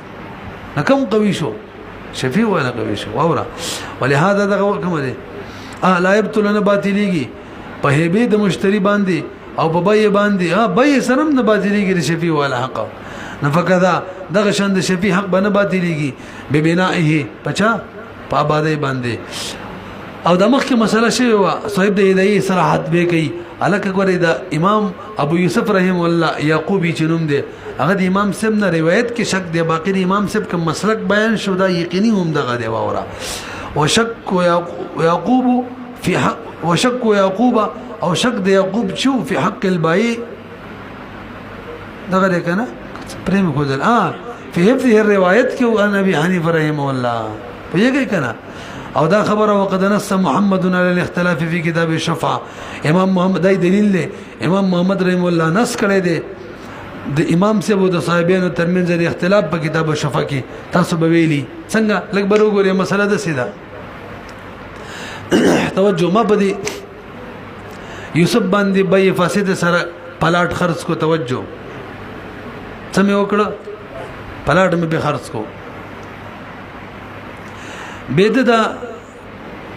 S1: نکم قوي شو شفیع ولا قوي شو اورا ولهذا دغه کوم دی لا يبطل نه باطليږي په هبه د مشتری باندې او په بای باندې بای سرم نه باطليږي د شفیع ولا حق نفقدا دغه شند شفیع حق بنه باطليږي به بنائه پچا په آبادی باندې او د مخکې مسله شوی و صاحب د هدايه صراحت به کوي الکه ګورې د امام ابو یوسف رحم الله یعقوبی چنوم دی هغه د امام سب نه روایت کې شک دی باقی د امام سب کوم مسلک بیان شو دا یقیني هم دغه دی وره وشک یعقوب فی حق وشک یعقوب او شک د یعقوب شو فی حق البای دغه دی کنه پریم خدل فی حفظه الروایت کې ان ابي حنیفه رحم الله پیږي کنه او دا خبره وقد نص محمد على الاختلاف في كتاب الشفاعه امام محمد دای دلیل دی امام محمد رحم الله نص کړی دی د امام سیبو د صاحبانو ترمنځ د اختلاف په کتاب الشفاعه کې تاسو به ویلي څنګه لګ برو ګورې مسله ده سیده توجه ما بدی یوسف باندې بې فاسد سره پلاټ خرڅ کو توجه سمې وکړه پلاټ مې به خرڅ کو بيد دا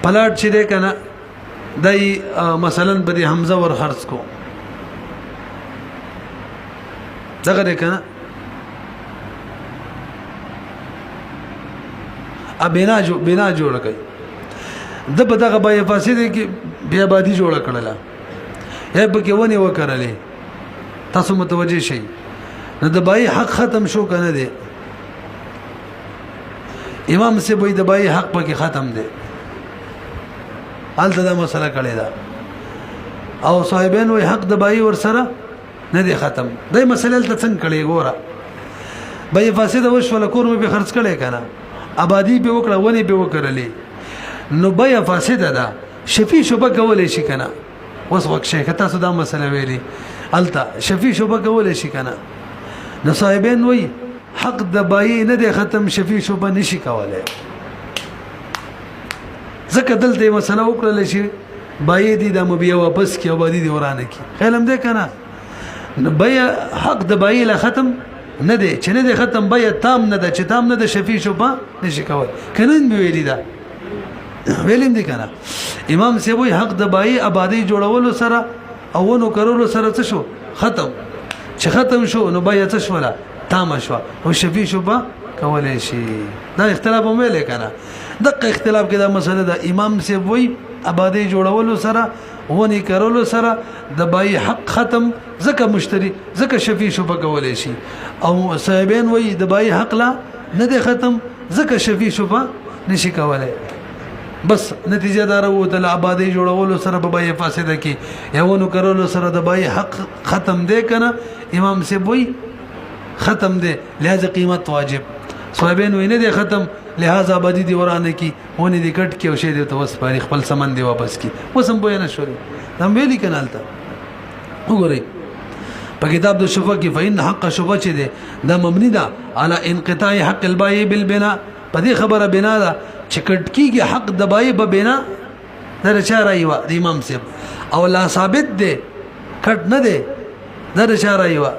S1: پلاټ چې ده کنه دای مثلا به حمزه ور خرڅ کو دغه ده کنه بنا جوړ کړي د په دغه بای فاسد کې بیا آبادی جوړ کړله یا به کې ونی وکړلې تاسو متوجه شئ نو د بای حق ختم شو کنه ده امام سے وای د بای حق پکې ختم دی حالته دا مسله کړی دا او صاحبین وای حق د بای ور سره نه دی ختم دای مسله ته څنګه کړی ګوره بای فاسد وش ولا کور مې به خرڅ کړي کنه آبادی به وکړه ونی به وکړلې نو بای فاسد ده شفیع شوبه کولې شي کنه اوس وخت شي کته تاسو دا مسله ویلي الته شفیع شوبه کولې شي کنه نو صاحبین وای حق د بای نه دی ختم شفیع شوبه نشي کولای زکه دلته مسله وکړل شي بای دی د مبیا واپس کی آبادی دی ورانه کی خیالم ده کنه بای حق د بای له ختم نه دی چې نه دی ختم بای تام نه ده چې تام نه ده شفیع شوبه نشي کولای کنن به ویلی دا ویلم دی کنه امام سی وای حق د بای آبادی جوړولو سره او نو کولو سره څه شو ختم چې ختم شو نو بای څه شو تام شو او شفیع شوبه کولای شي دا اختلاف هم ویل کنه دغه اختلاف کې دا مسله د امام سی وای آبادی جوړولو سره ونی کولو سره د بای حق ختم زکه مشتری زکه شفیع شو کولای شي او صاحبین وای د بای حق لا نه دی ختم زکه شفیع شو نشي کولای بس نتیجه دار وو د آبادی جوړولو سره به بای فاسده کی یوونو کولو سره د بای حق ختم دی کنه امام سی وای ختم دی لہذا قیمت واجب صاحبین وای نه دی ختم لہذا آبادی دی ورانه کی ونی دی کټ کې او شه دی ته وس پاري خپل سامان دی واپس کی وسم بو نه شوري تم ویلی کنالتا وګورئ په کتاب د شفا کې فإن حق شفا چې دی دا مبني ده على انقطاع حق البای بالبناء په دې خبره بنا ده چې کټ کیږي حق د بای په بنا در چاره ایوا د امام صاحب او لا ثابت دی کټ نه دی در چاره ایوا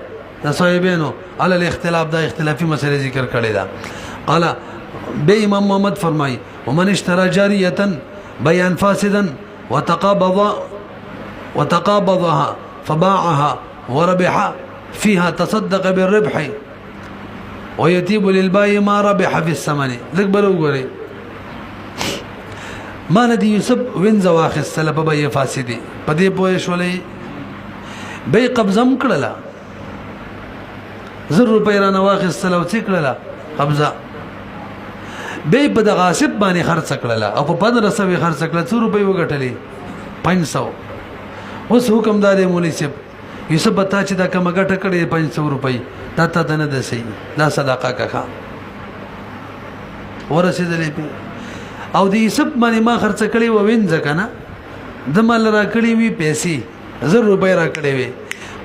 S1: د صاحبینو على الاختلاف دا اختلافي مسله ذکر کړی دا قال بے امام محمد فرمائی ومن اشترى جاریتا بیان فاسدا وتقابضها فباعها وربح فيها تصدق بالربح ويتيب للبائع ما ربح في الثمن لك بلو غري ما ندي يسب وين زواخ السلب بي فاسدي پدې پوه شولې بي قبضم کړلا 100 روپے را نواخ السلو څکړلا قبضه به په د غاصب باندې خرڅ کړل او په 1500 خرڅ کړل 100 روپۍ وګټلې 500 اوس حکم دار مولوی صاحب یوسف بتا چې دا کومه ګټه کړې 500 روپۍ دا ته نه ده صحیح دا صدقه کا ورسېدلې او د یوسف باندې ما خرڅ کړې و وین ځکنه د مال را کړې وی پیسې 1000 روپۍ را کړې وي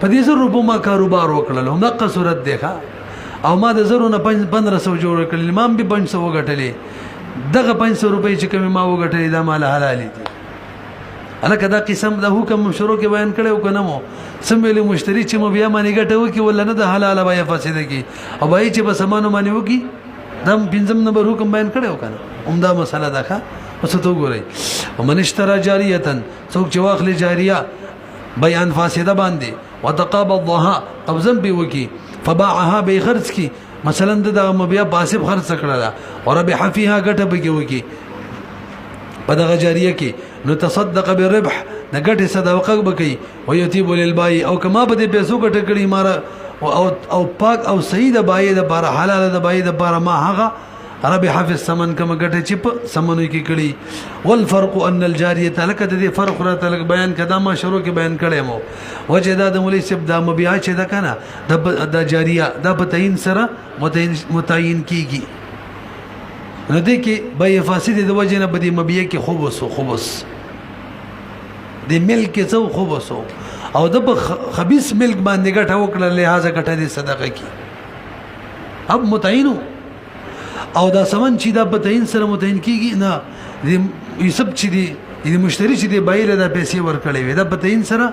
S1: په دې 1000 روپو ما کاروبار وکړل هم دغه صورت دی او ما د زرو نه 1500 جوړ کړل امام به 500 وګټلې دغه 500 روپۍ چې کوم ما وګټلې دا مال حلال دي الکه دا قسم د حکم شروع کې بیان کړو کنه مو سم ویلي مشتری چې مو بیا مانی ګټو کې ولا نه د حلال بیا فاسده کی او بای چې به سمانو مانی وکي دم پنځم نمبر حکم بیان کړو کنه عمده مسله ده ښه اوس ته وګورئ ومن اشترى جاریه څوک چې واخلې جاریه بیان فاسده باندې وتقابضها قبضا به وکي فباعها به خرج کی مثلا د مبيع باسب خرج کړه او ربح فيها ګټه بګي وکي په دغه جاریه کې نو تصدق بالربح د ګټه صدقه وکي او يتيب للبائع او کما به د پیسو ګټه کړي مار او پاک او صحیح د بای د بار حلال د بای د بار ما هغه ربح في الثمن کما ګټه چې په سمنو کې کړي والفرق ان الجاريه لك د دې فرق را تلک بیان کدا ما شروع کې بیان کړي مو وجه دا د مولوی صاحب د مبيع چې دا کنه د جاریه د بتاین سره متعین کیږي نو دې کې بای فاسد د وجه نه بدی مبيع کې خوبس د ملک څو خوبس او د خبيث ملک باندې ګټه وکړه لہذا ګټه دې صدقه کی اب متعینو او دا سمن چې دا بتاین سره متعین کیږي نه یوسف چې دی مشتری چې دی بایله دا پیسې ورکړي وي دا بتاین سره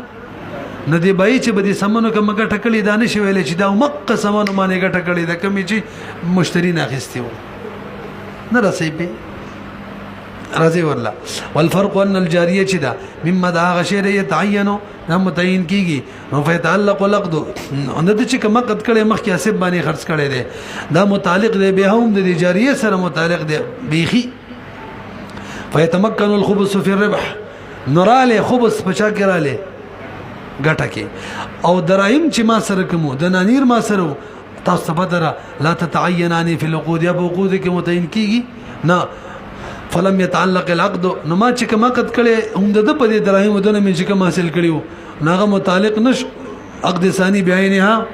S1: نه دی بای چې بده سمنو کومه ګټه کړي دا نشي ویل چې دا مقه سمنو باندې ګټه کړي دا کمی چې مشتری نه اخیستی و نه رسې په راځي ورلا والفرق ان الجاريه چې دا مما دا غشیر يتعين نو متعین کیږي نو فيتعلق لقد ان د چې کومه قد کړي مخکې حساب باندې خرج کړي دي دا متعلق دی به هم د جاریه سره متعلق دی بيخي فيتمكن الخبث في الربح نراله خبث پچا کړاله ګټه کې او درایم چې ما سره کوم د نانیر ما سره تاسو بدره لا تتعينان في العقود یا عقود کې متعین کیږي نه فلم يتعلق العقد نو ما چې کومه قد کړي هم د په دې دراهم ودنه مې چې کوم حاصل کړیو ناغه متعلق نش عقد ثاني بعینها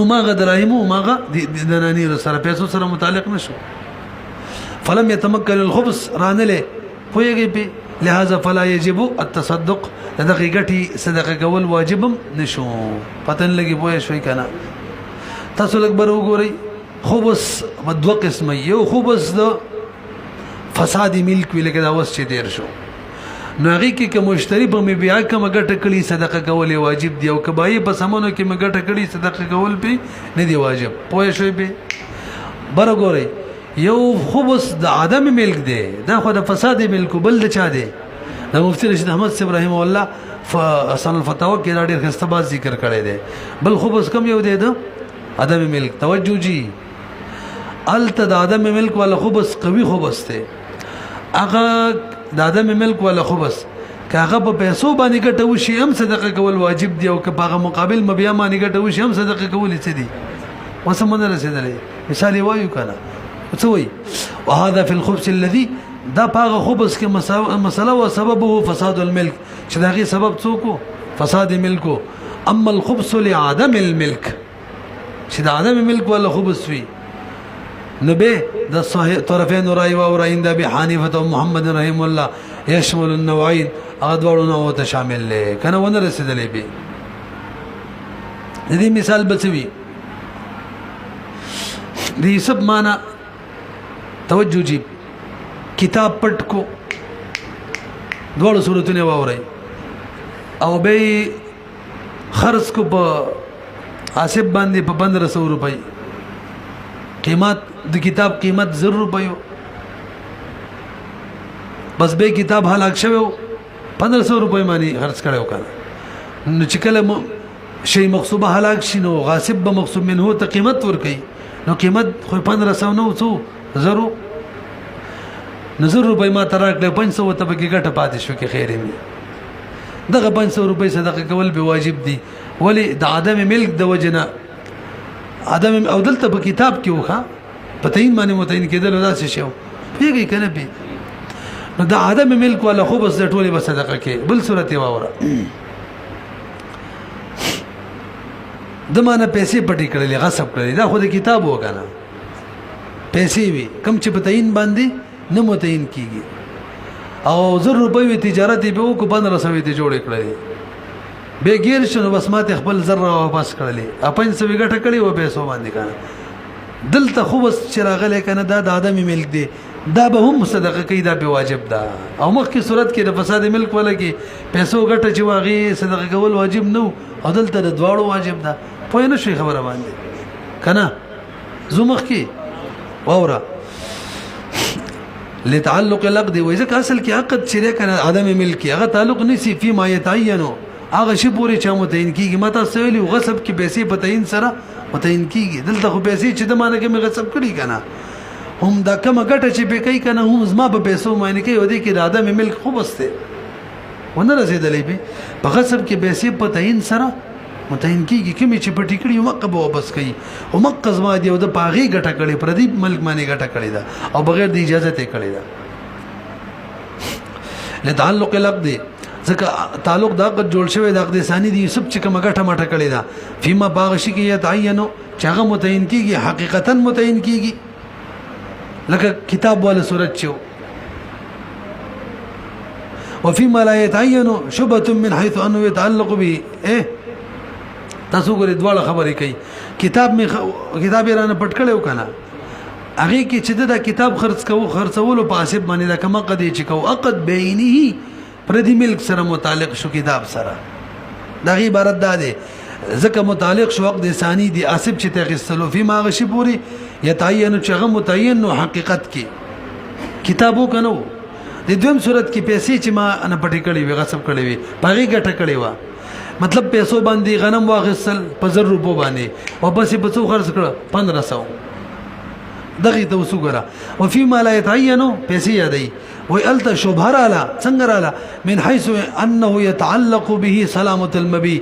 S1: هما غدراهم هما د نانیر سره پیسو سره متعلق نشو فلم يتمكن الخبز رانله پويږي په لہذا فلا يجب التصدق دغه غټي صدقه کول واجب نشو پتن لګي پوي شوي کنه تاسو لګ بر وګورئ خبز مدو قسم یو خبز د فساد ملک وی لکه دا وس چې دیر شو نو هغه کې کوم مشتری په مبيع کوم ګټه کړي صدقه کول واجب دی او کبای په سمونو کې مګټه کړي صدقه کول به نه دی واجب پوه شوي به برګوري یو خبز د عدم ملک دی دا خو د فساد ملک بل د چا دی د مفتی رشید احمد صاحب رحم الله فاصل الفتاوی کې دا ډېر خسته باز ذکر کړی دی بل خبز کم یو دی د عدم ملک توجه جی الته د آدم ملک والا خبس قوي خبس ته هغه د آدم ملک والا خبس کاغه په پیسو باندې ګټو شي هم صدقه کول واجب دی او که په مقابل مبیا باندې ګټو شي هم صدقه کول څه دي وسمونه رسیدلې مثال وایو کنه څه وای وهذا في الخبز الذي دا پاغه خبز کې مساله او سببه فساد الملك چې داغي سبب څوک فساد ملکو اما الخبز لعدم الملك چې د عدم ملک ولا خبز وي نو به د صحیح طرفین رای او رای د ابي حنیفه او محمد رحم الله يشمل النوعين اغدوړو نو ته شامل لې کنه ونه رسیدلې به دې مثال بچوي دې سب معنا توجه جی کتاب پټ کو دوړو صورتونه واوري او به خرج کو په حساب باندې په 1500 روپۍ قیمت د کتاب قیمت 0 روپیو بس به کتاب هلاک شوی 1500 روپۍ باندې خرج کړو کنه نو چې کله شی مغصوبه هلاک شینو غاصب به مغصوب منه ته قیمت ور کوي نو قیمت خو 1500 نو څو زرو نظر روپۍ ما تراکله 500 ته به ګټه پاتې شو کې خیره می دغه 500 روپۍ صدقه کول به واجب دي ولی د عدم ملک د وجنه عدم او دلته په کتاب کې وخا پتاین باندې متعین کېدل داسې شو پیږي کنه به نو د عدم ملک ولا خو بس د ټوله بس صدقه کې بل صورت واوره د مانه پیسې پټی کړلې غصب کړلې دا خو د کتاب وکنه پیسې وي کم چې پتاین باندې نه متعین کیږي او 0 روپۍ تجارت به وک 1500 ته جوړ کړلې به غیر شنو بس ماته خپل ذره واپس کړلې اپن سوي ګټه کړې و پیسو باندې کنه دلته خو بس چراغله کنه دا د آدمي ملک دی دا به هم صدقه کوي دا به واجب ده او مخکې صورت کې د فساد ملک ولا کې پیسو ګټه چې واغې صدقه کول واجب نو او دلته د دواړو واجب ده پوه نه شي خبره باندې کنه زمخ کې واوره لتعلق العقد وإذا اصل کې عقد چې کنه آدمي ملک هغه تعلق نسی فيما يتعين هغه شی پوری چا متعین کیږي ماته سویلی غصب کې پیسې پتاین سره متعین کیږي دلته خو پیسې چې د مانه کې مې غصب کړی کنه هم دا کومه ګټه چې به کوي کنه هم زما په پیسو معنی کوي ودی کې د آدم ملک خو بسته ونه رسیدلې به په غصب کې پیسې پتاین سره متعین کیږي کومې چې پټی کړی مقه به واپس کوي او مقه زما دی او د پاغي ګټه کړي پردیپ ملک باندې ګټه کړی دا او بغیر د اجازه ته کړی دا لتعلق العقد ځکه تعلق دا قد جوړ شوی د عقد ثانی دی سب چې کومه ګټه مټه کړی دا فيما باغشي کې يتعينو چې هغه متعین کیږي حقیقتا متعین کیږي لکه کتاب ولا صورت چو وفيما لا يتعين شبهه من حيث انه يتعلق به تاسو ګورې دواړه خبرې کوي کتاب رانه پټ کړو کنه هغه کې چې دا کتاب خرڅولو په حساب باندې دا کومه قضیه چې کو عقد بینه پردی ملک سره متعلق شو کتاب سره دا غي عبارت ده ځکه متعلق شو عقد ثانی دی اسب چې تغسلو فی ما غشی پوری یتعین چې هغه متعین نو حقیقت کې کتابو کنو د دویم صورت کې پیسې چې ما ان پټی کړی وي غصب کړی وي پاغي ګټه کړی و مطلب پیسو باندې غنم واغسل په 100 روپو باندې او بس په څو خرج کړ 1500 دغه ته وسوګره او فی ما لا يتعین پیسې یادای وی الته شبهه رااله څنګه رااله من حيث انه يتعلق به سلامه المبي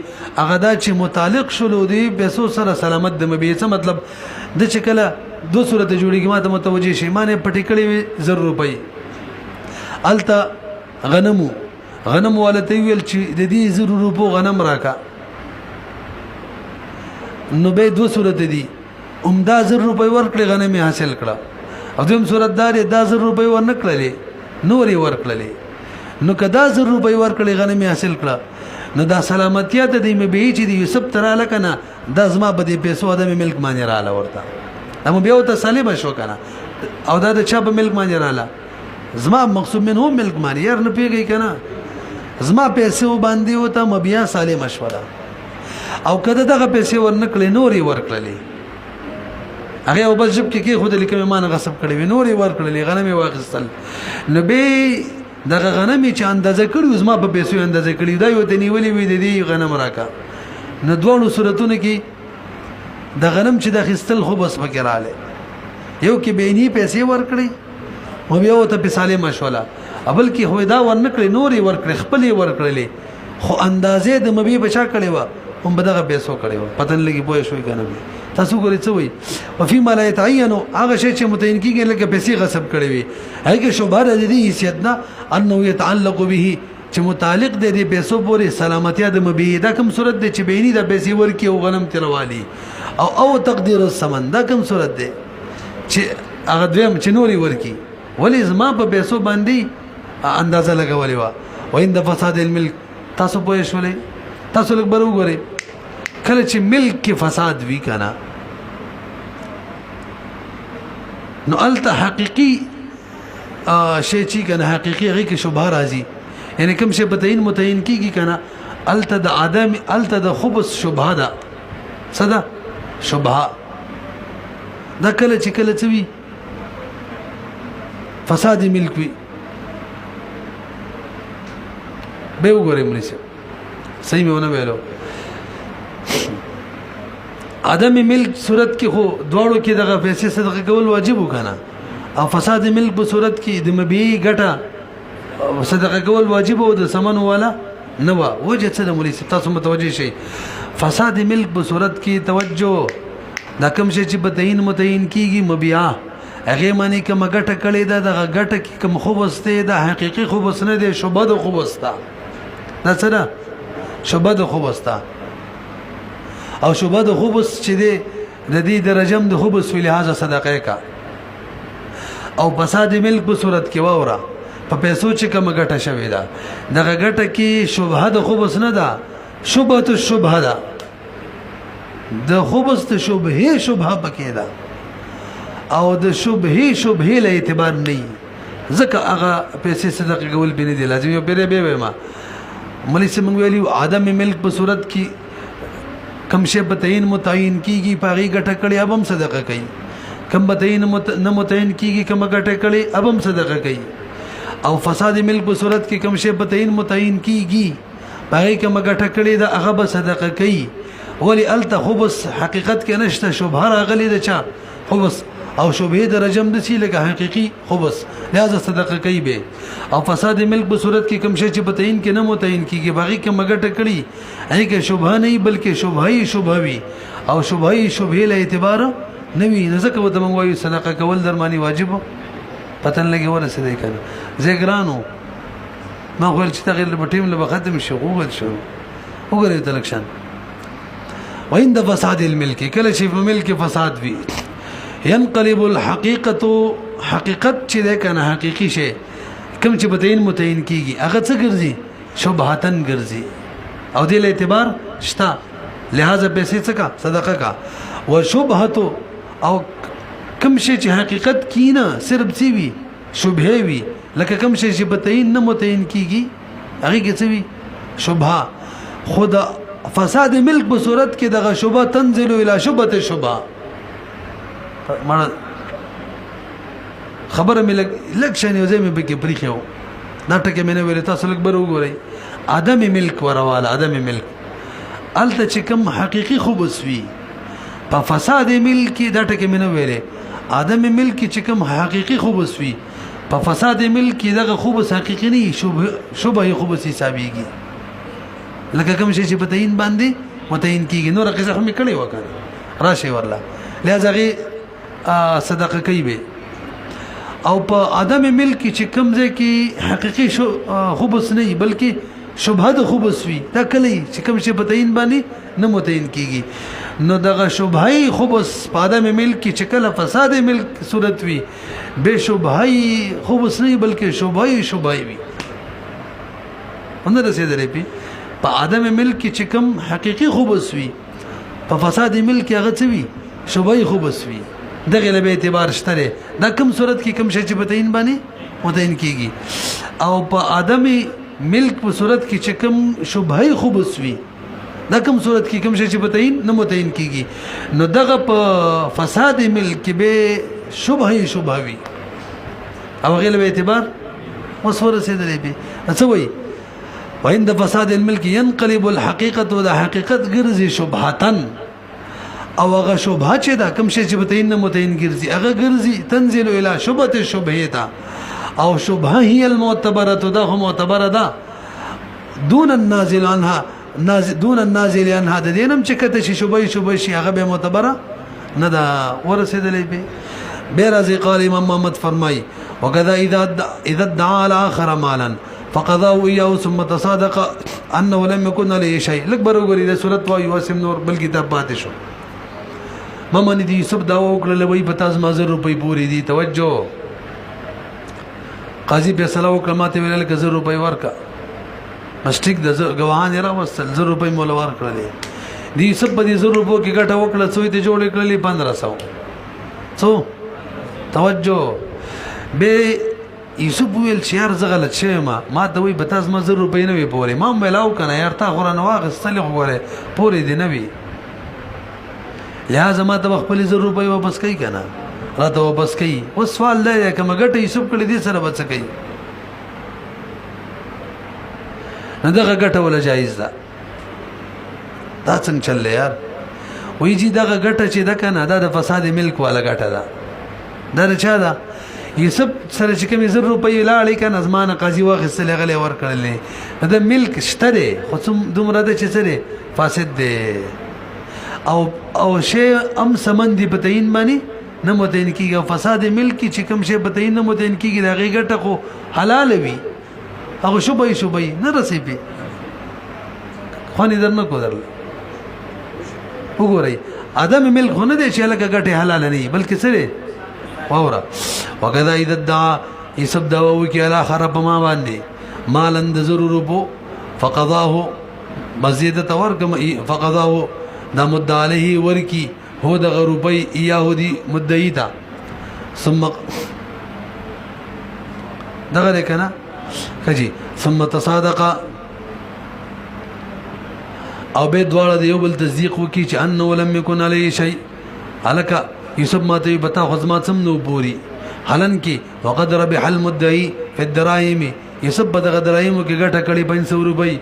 S1: اغدا چې متعلق شلو دی پیسو سره سلامت د مبي څه مطلب د چې کله دو صورت جوړیږي ماته متوجي شي مانه پټیکړي 100 روپۍ الته غنم ولته ویل چې د دې 100 روپو غنم راکا نو به دو صورت دي عمدا 100 روپۍ ورکړي غنم حاصل کړه او دویم صورت دار 10 روپۍ ورنکړلې نوري ورکړلې نو کدا 100 روپۍ ورکړي غنم حاصل کړه نو دا سلامتیا ته دی مې به چې دی یوسف تراله کنه د زما بده پیسو ادم ملک مانی رااله ورته امو بیا ته سالم شو کنه او دا د چا په ملک مانی رااله زما مقصود منه ملک مانی ير نه پیږي کنه زما پیسې باندې وته مبیا سالم مشوره او کده دغه پیسې ورنکړې نوري ورکړلې هغه په جب کې خود لیکم ما نه غصب کړې نوري ورکړلې غنمي واغستل نو به دغه غنمي چې اندازه کړو زما په پیسو اندازه کړی دا یو ته نیولې وې د دې غنم راکا نو دوه صورتونه کې د غنم چې د خستل خو بس فکراله یو کې بینی پیسې ورکړي او بیا ته په سالمه شولا ابل کې هو دا ورنکړي نوري ورکړي خپلې ورکړلې خو اندازې د مبي بچا کړي و هم بدغه پیسو کړي و پتن لګي پوه شوي کنه تاسو ګورئ څه وي او فيما لا يتعين هغه شی چې متعین کیږي لکه پیسې غصب کړي وي هغه شوبه د دې حیثیت نه انه يتعلق به چې متعلق د دې پیسو پورې سلامتیا د مبي دا کوم صورت دی چې بینی د پیسې ورکی او غنم تیروالي او تقدیر الثمن دا کوم صورت دی چې هغه دویم چې نوري ورکی ولی زما په پیسو باندې اندازه لګولې و وین د فساد الملک تاسو پوه شولې تاسو لږ برو غوري کله چې ملک کې فساد وی کنه نو الته حقيقي شی چې کنه حقيقي هغه کې شوبه راځي یعنی کوم شی بتاین متعین کیږي کنه الته د ادم الته د خبث شوبه ده صدا شوبه دا کله چې کله څه وی فساد ملک وی به وګورئ مونږ صحیح مې ونه ویلو عدم ملک صورت کې خو دواړو کې دغه پیسې صدقه کول واجب وکنه او فساد ملک په صورت کې د مبي ګټه صدقه کول واجب او د سمن والا نه و وجه څه د مولوی تاسو متوجي شئ فساد ملک په صورت کې توجه دا کوم شي چې بدین متعین کیږي مبيع هغه معنی کوم ګټه کړي دا د ګټه کې کوم خوبسته دا حقيقي خوبس نه دی شوبه د خوبستا دا څه شوبه د خوبستا او شوبه د خوبس چې دی د دې درجم د خوبس په لحاظ صدقه کا او فساد ملک په صورت کې وره په پیسو چې کوم ګټه شوی دا دغه ګټه کې شوبه د خوبس نه ده شوبه ته شوبه ده د خوبس ته شوبه پکې ده او د شوبه له اعتبار نه ځکه هغه پیسې صدقه کول بنه دي لازم یو به ما ملي سمون ویلو عدم ملک په صورت کې کم شی بتعین متعین کیږي پاغي ګټه کړي اب هم صدقه کوي کم بتعین نه متعین کیږي کم ګټه کړي اب هم صدقه کوي او فساد ملک په صورت کې کم شی بتعین متعین کیږي پاغي کم ګټه کړي دا هغه به صدقه کوي ولی الته خبث حقیقت کې نشته شوبه راغلي ده چا خبث او شوبه د رجم د سی لکه حقيقي خبث لہذا صدقه کوي به او فساد ملک په صورت کې کم شی چې بتعین کې نه متعین کیږي باقي کې مګټه کړي هغه کې شوبه نه بلکې شوبه وي او شوبه له اعتبار نه وي ځکه و د منوي صدقه کول درمانی واجب پتن لګي ورسېږي کنه زګرانو ما خپل چې تغیر په ټیم له ختم شي غوغل شو وګورئ تلکشن وعند فساد الملك کله چې په ملک فساد وي ينقلب الحقيقه حقیقت چې ده کنه حقيقي شي کوم چې بتعین متعین کیږي هغه څه ګرځي شبهاتن ګرځي او دې له اعتبار شتا لہذا پیسې څه کا صدقه کا وشبهه او کوم شي چې حقیقت کینه صرف سی وي شبهه وي لکه کوم شي چې بتعین نه متعین کیږي هغه کې څه وي شبهه خدا فساد ملک په صورت کې دغه شبهه تنزل الى شبهه شبهه مړه خبره مې لګ شنه یو ځای مې بګي پریخو دا ټکه مې نه ویل تاسو لګ بر وګورئ عدم ملک ورواله عدم ملک الته چې کوم حقيقي خبث وي په فساد ملک دا ټکه مې نه ویل عدم ملک چې کوم حقيقي خبث وي په فساد ملک دغه خبث حقيقي نه شوبه خبث حسابيږي لکه کوم شي چې په تعین باندې متعین کیږي نور قصه هم کړي وکړه راشي ورلا لہذا صدقه کوي به او په عدم ملک چې کوم ځای کې حقيقي خبث نه بلکې شبهه د خبث وي دا کله چې کوم شي په تعین باندې نه متعین کیږي نو دغه شبهه خبث په عدم ملک چې کله فساد ملک صورت وي به شبهه خبث نه بلکې شبهه وي اندر رسیدلې په عدم ملک چې کوم حقيقي خبث وي په فساد ملک هغه څه وي شبهه خبث وي دغه له اعتبار شته دا کوم صورت کې کوم شي چې بتعین باندې متعین کیږي او په عدم ملک په صورت کې چې کوم شبهه خبث وي دا کوم صورت کې کوم شي چې بتعین نه متعین کیږي نو دغه په فساد ملک به شبهه وي او غیر به اعتبار وسوره سیدلې به څه وي وعند فساد الملك ينقلب الحقيقه وذا حقيقت غرزي شبهتن او هغه شبهه چې دا کوم شی چې متعین نه متعین ګرځي هغه ګرځي تنزل الى شبهه الشبهه تا او شبهه هي المعتبره ده معتبره ده دون النازل عنها دون النازل عنها د دینم چې کته شي شبهه شي هغه به معتبره نه ده ورسېدلې به راځي قال امام محمد فرمای وكذا اذا ادعى الاخر مالا فقضاه اياه ثم تصادق انه لم يكن له شيء لك برغوري د صورت وای واسم نور بل کتاب پاتې شو ممن دي سب دا وکړل وای په تاسو مازه روپۍ پوری دي توجه قاضي په سلام وکړه ویل ک 100 روپۍ ورکا مستیک د غواهان را وصل 100 روپۍ مول ورکړل دي سب په دې 100 روپو کې ګټه وکړه څوې ته جوړ کړلې 1500 څو توجه به یوسف ویل چې یار زه غلط شوم ما ته وی بتاز ما 100 روپۍ نه وی پورې ما ملاو کنه یار تا غره نه واغستل غوړې پورې دی نه وی لہذا ما ته خپل 100 روپۍ واپس کړي کنه راته واپس کړي او سوال دی کوم ګټه یوسف کړي دي سره بچ کړي نه دغه ګټه ولا جایز ده دا څنګه چل یار وی جی دغه ګټه چې ده کنه دا د فساد ملک والا ګټه ده دا چا ده یوسف سره چې کوم 100 روپۍ لاړې کنه ازمانه قاضي واخستل غلې ور کړلې دا ملک شته دی خو دومره ده چې سره فاسد دی او شی ام سمندي بتاین معنی نه متین کیږي فساد ملک چې کوم شی بتاین نه متین کیږي دا غیګټه خو حلال وي هغه شوبای نه رسېږي خو نه درنه کو درل وګورئ ادم ملک خو نه دی چې لکه ګټه حلال نه بلکې سره واورا وکذا اذا الدعاء يسب دعوه کې الاخر په ما باندې مالند ضرورو فقضاه مزيد تورکم فقضاه دا مد عليه ورکی هو د غروبي يهودي مدعي تا ثم دغه کنه کجي ثم تصادق او به دواړه دیو بل تصدیق وکي چې انه لم يكن عليه شيء الک یوسف ماته بتا خدمات سم نو پوری حالن کې وقد ربح المدعي في الدراهم یوسف بدغه دراهم کې ګټه کړي 500 روپۍ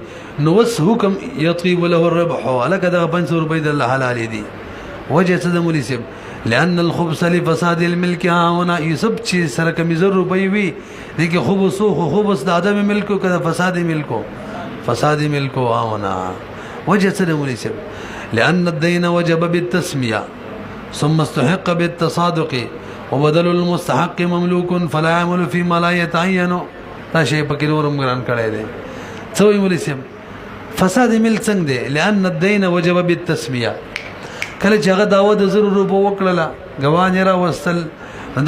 S1: نو وس حکم يطيب له الربح الک دغه 500 روپۍ د حلال دي وجه څه د مليسم لان الخبث لفساد الملك هنا یوسف چې سره کمی 100 روپۍ وي دغه خبث د ادم ملک او فساد ملک هنا وجه څه د مليسم لان الدين وجب بالتسميه ثم استحق بالتصادق وبدل المستحق مملوك فلا يعمل فيما لا يتعين دا شی پکې نورم ګران کړی دی څوې ولسم فساد ملک څنګه دی لان الدين وجب بالتسميه کله چې هغه داوا د 100 روپو وکړه غوان را وستل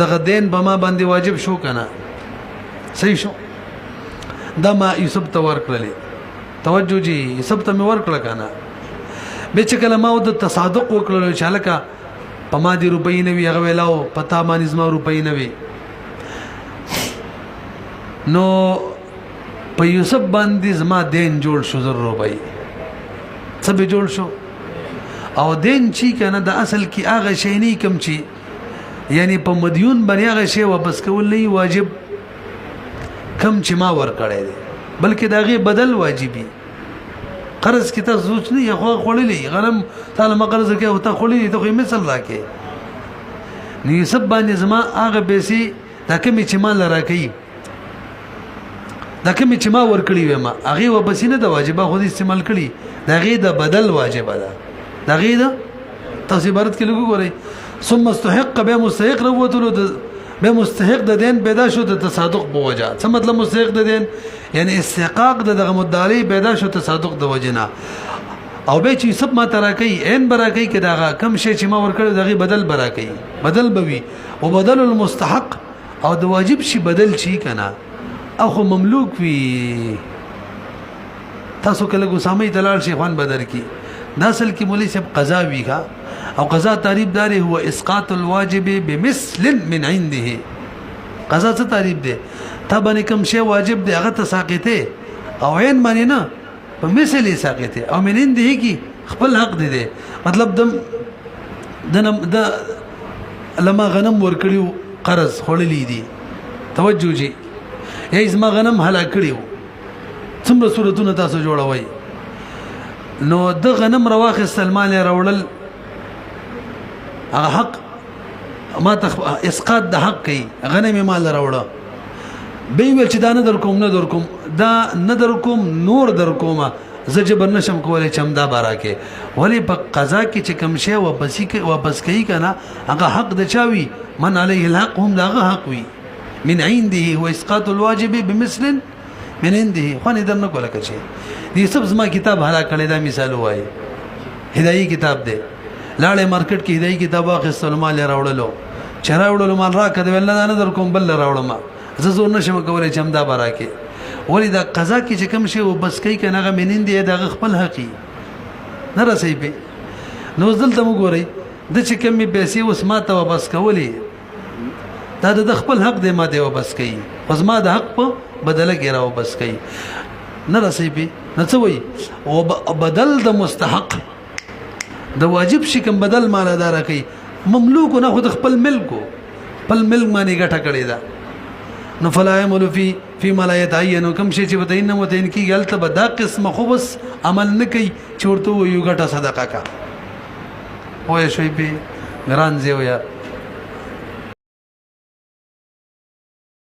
S1: دغه دین به ما باندې واجب شو کنه صحیح شو دا ما یوسف ته ورکړلې توجه جی یوسف ته مې ورکړه کنه به چې کله ما د تصادق وکړل چې لکه پما دي روپۍ نه وی هغه ویلاو پتا باندې زما روپۍ نه وی نو په یوسف باندې زما دین جوړ شو 100 روپۍ څه به جوړ شو او دین چی کنه د اصل کې هغه شی نه کم چی یعنی په مدیون باندې هغه شی واپس کول نه واجب کم چې ما ور کړی دی بلکې داغه بدل واجبي قرض کی ته سوچ نه یو خړلې غنم تعالی مقرض کې او ته خړلې ته خو مثال راکې نو یوسف باندې زما هغه پیسې دا کوم چې مال راکې دا کوم چې ما ور کړی و ما هغه واپس نه د واجبہ خو استعمال کړي دا غي د بدل واجب ده دا غي د تاسو عبارت کې لګو غوري ثم مستحق به مستحق وروتلو به مستحق د دین پیدا شو د تصادق په وجه څه مطلب مستحق د دین یعنی استحقاق دغه مدعی پیدا شو تصادق د وجنه او به چې سب ما تراکي عین براکي کې دغه کم شي چې ما ورکړ دغه بدل براکي بدل بوي او بدل المستحق او د واجب شي بدل شي کنه او خو مملوک وي تاسو کله ګسامي دلال شیخان بدر کی نسل کی مولوی صاحب قضا وی کا او قضا تعریف دار هو اسقاط الواجب بمثل من عنده قضا څه تعریف ده تبا کوم شی واجب دی هغه ته ساقطه او عین معنی نه په مثل یې ساقطه او من عنده کی خپل حق دی مطلب د لما غنم ورکړیو قرض خړلې دي توجه جی یا اسما غنم هلا کړیو څومره صورتونه تاسو جوړوي نو د غنم رواخ سلمان راوړل هغه حق ما اسقاط د حق کوي غنمه مال راوړه به ویل چې دا نه در کوم دا نه در کوم نور در کومه زه جبر نشم کولای چې همدا بارا کې ولی په قضا کې چې کم شی واپس کوي کنه هغه حق د چاوي من عليه الحق هم داغه حق وي من عنده هو اسقاط الواجب بمثل من عنده خو نه درنه کوله کچې دې سب زما کتاب هلا کړی دا مثال وای هدايي کتاب دی لاړې مارکیټ کې هدايي کتاب واخیستل مال راوړلو چراوړلو مال را کده ول نه در کوم بل راوړم زه زور نشم کولای چې همدا بارا کې ولی دا قضا کې چې کوم شی وبس کوي کنه هغه منین دی دا خپل حقي نه رسې به نو دلته وګورئ د چې کوم پیسې اوس ما ته وبس کولې دا د خپل حق دی ما ته وبس کوي اوس ما د حق په بدله کې را وبس کوي نه رسې به نه څه وایي او بدل د مستحق د واجب شي کوم بدل مالدار کوي مملوک نه خود خپل ملکو خپل ملک باندې ګټه کړی دا نو فلا يعمل في ما لا يتعين كم شي چې بتاین نه متین کی غلط به دا قسم خو بس عمل نه کوي چورته یو ګټه صدقه کا وای شوي به ګران زیو یا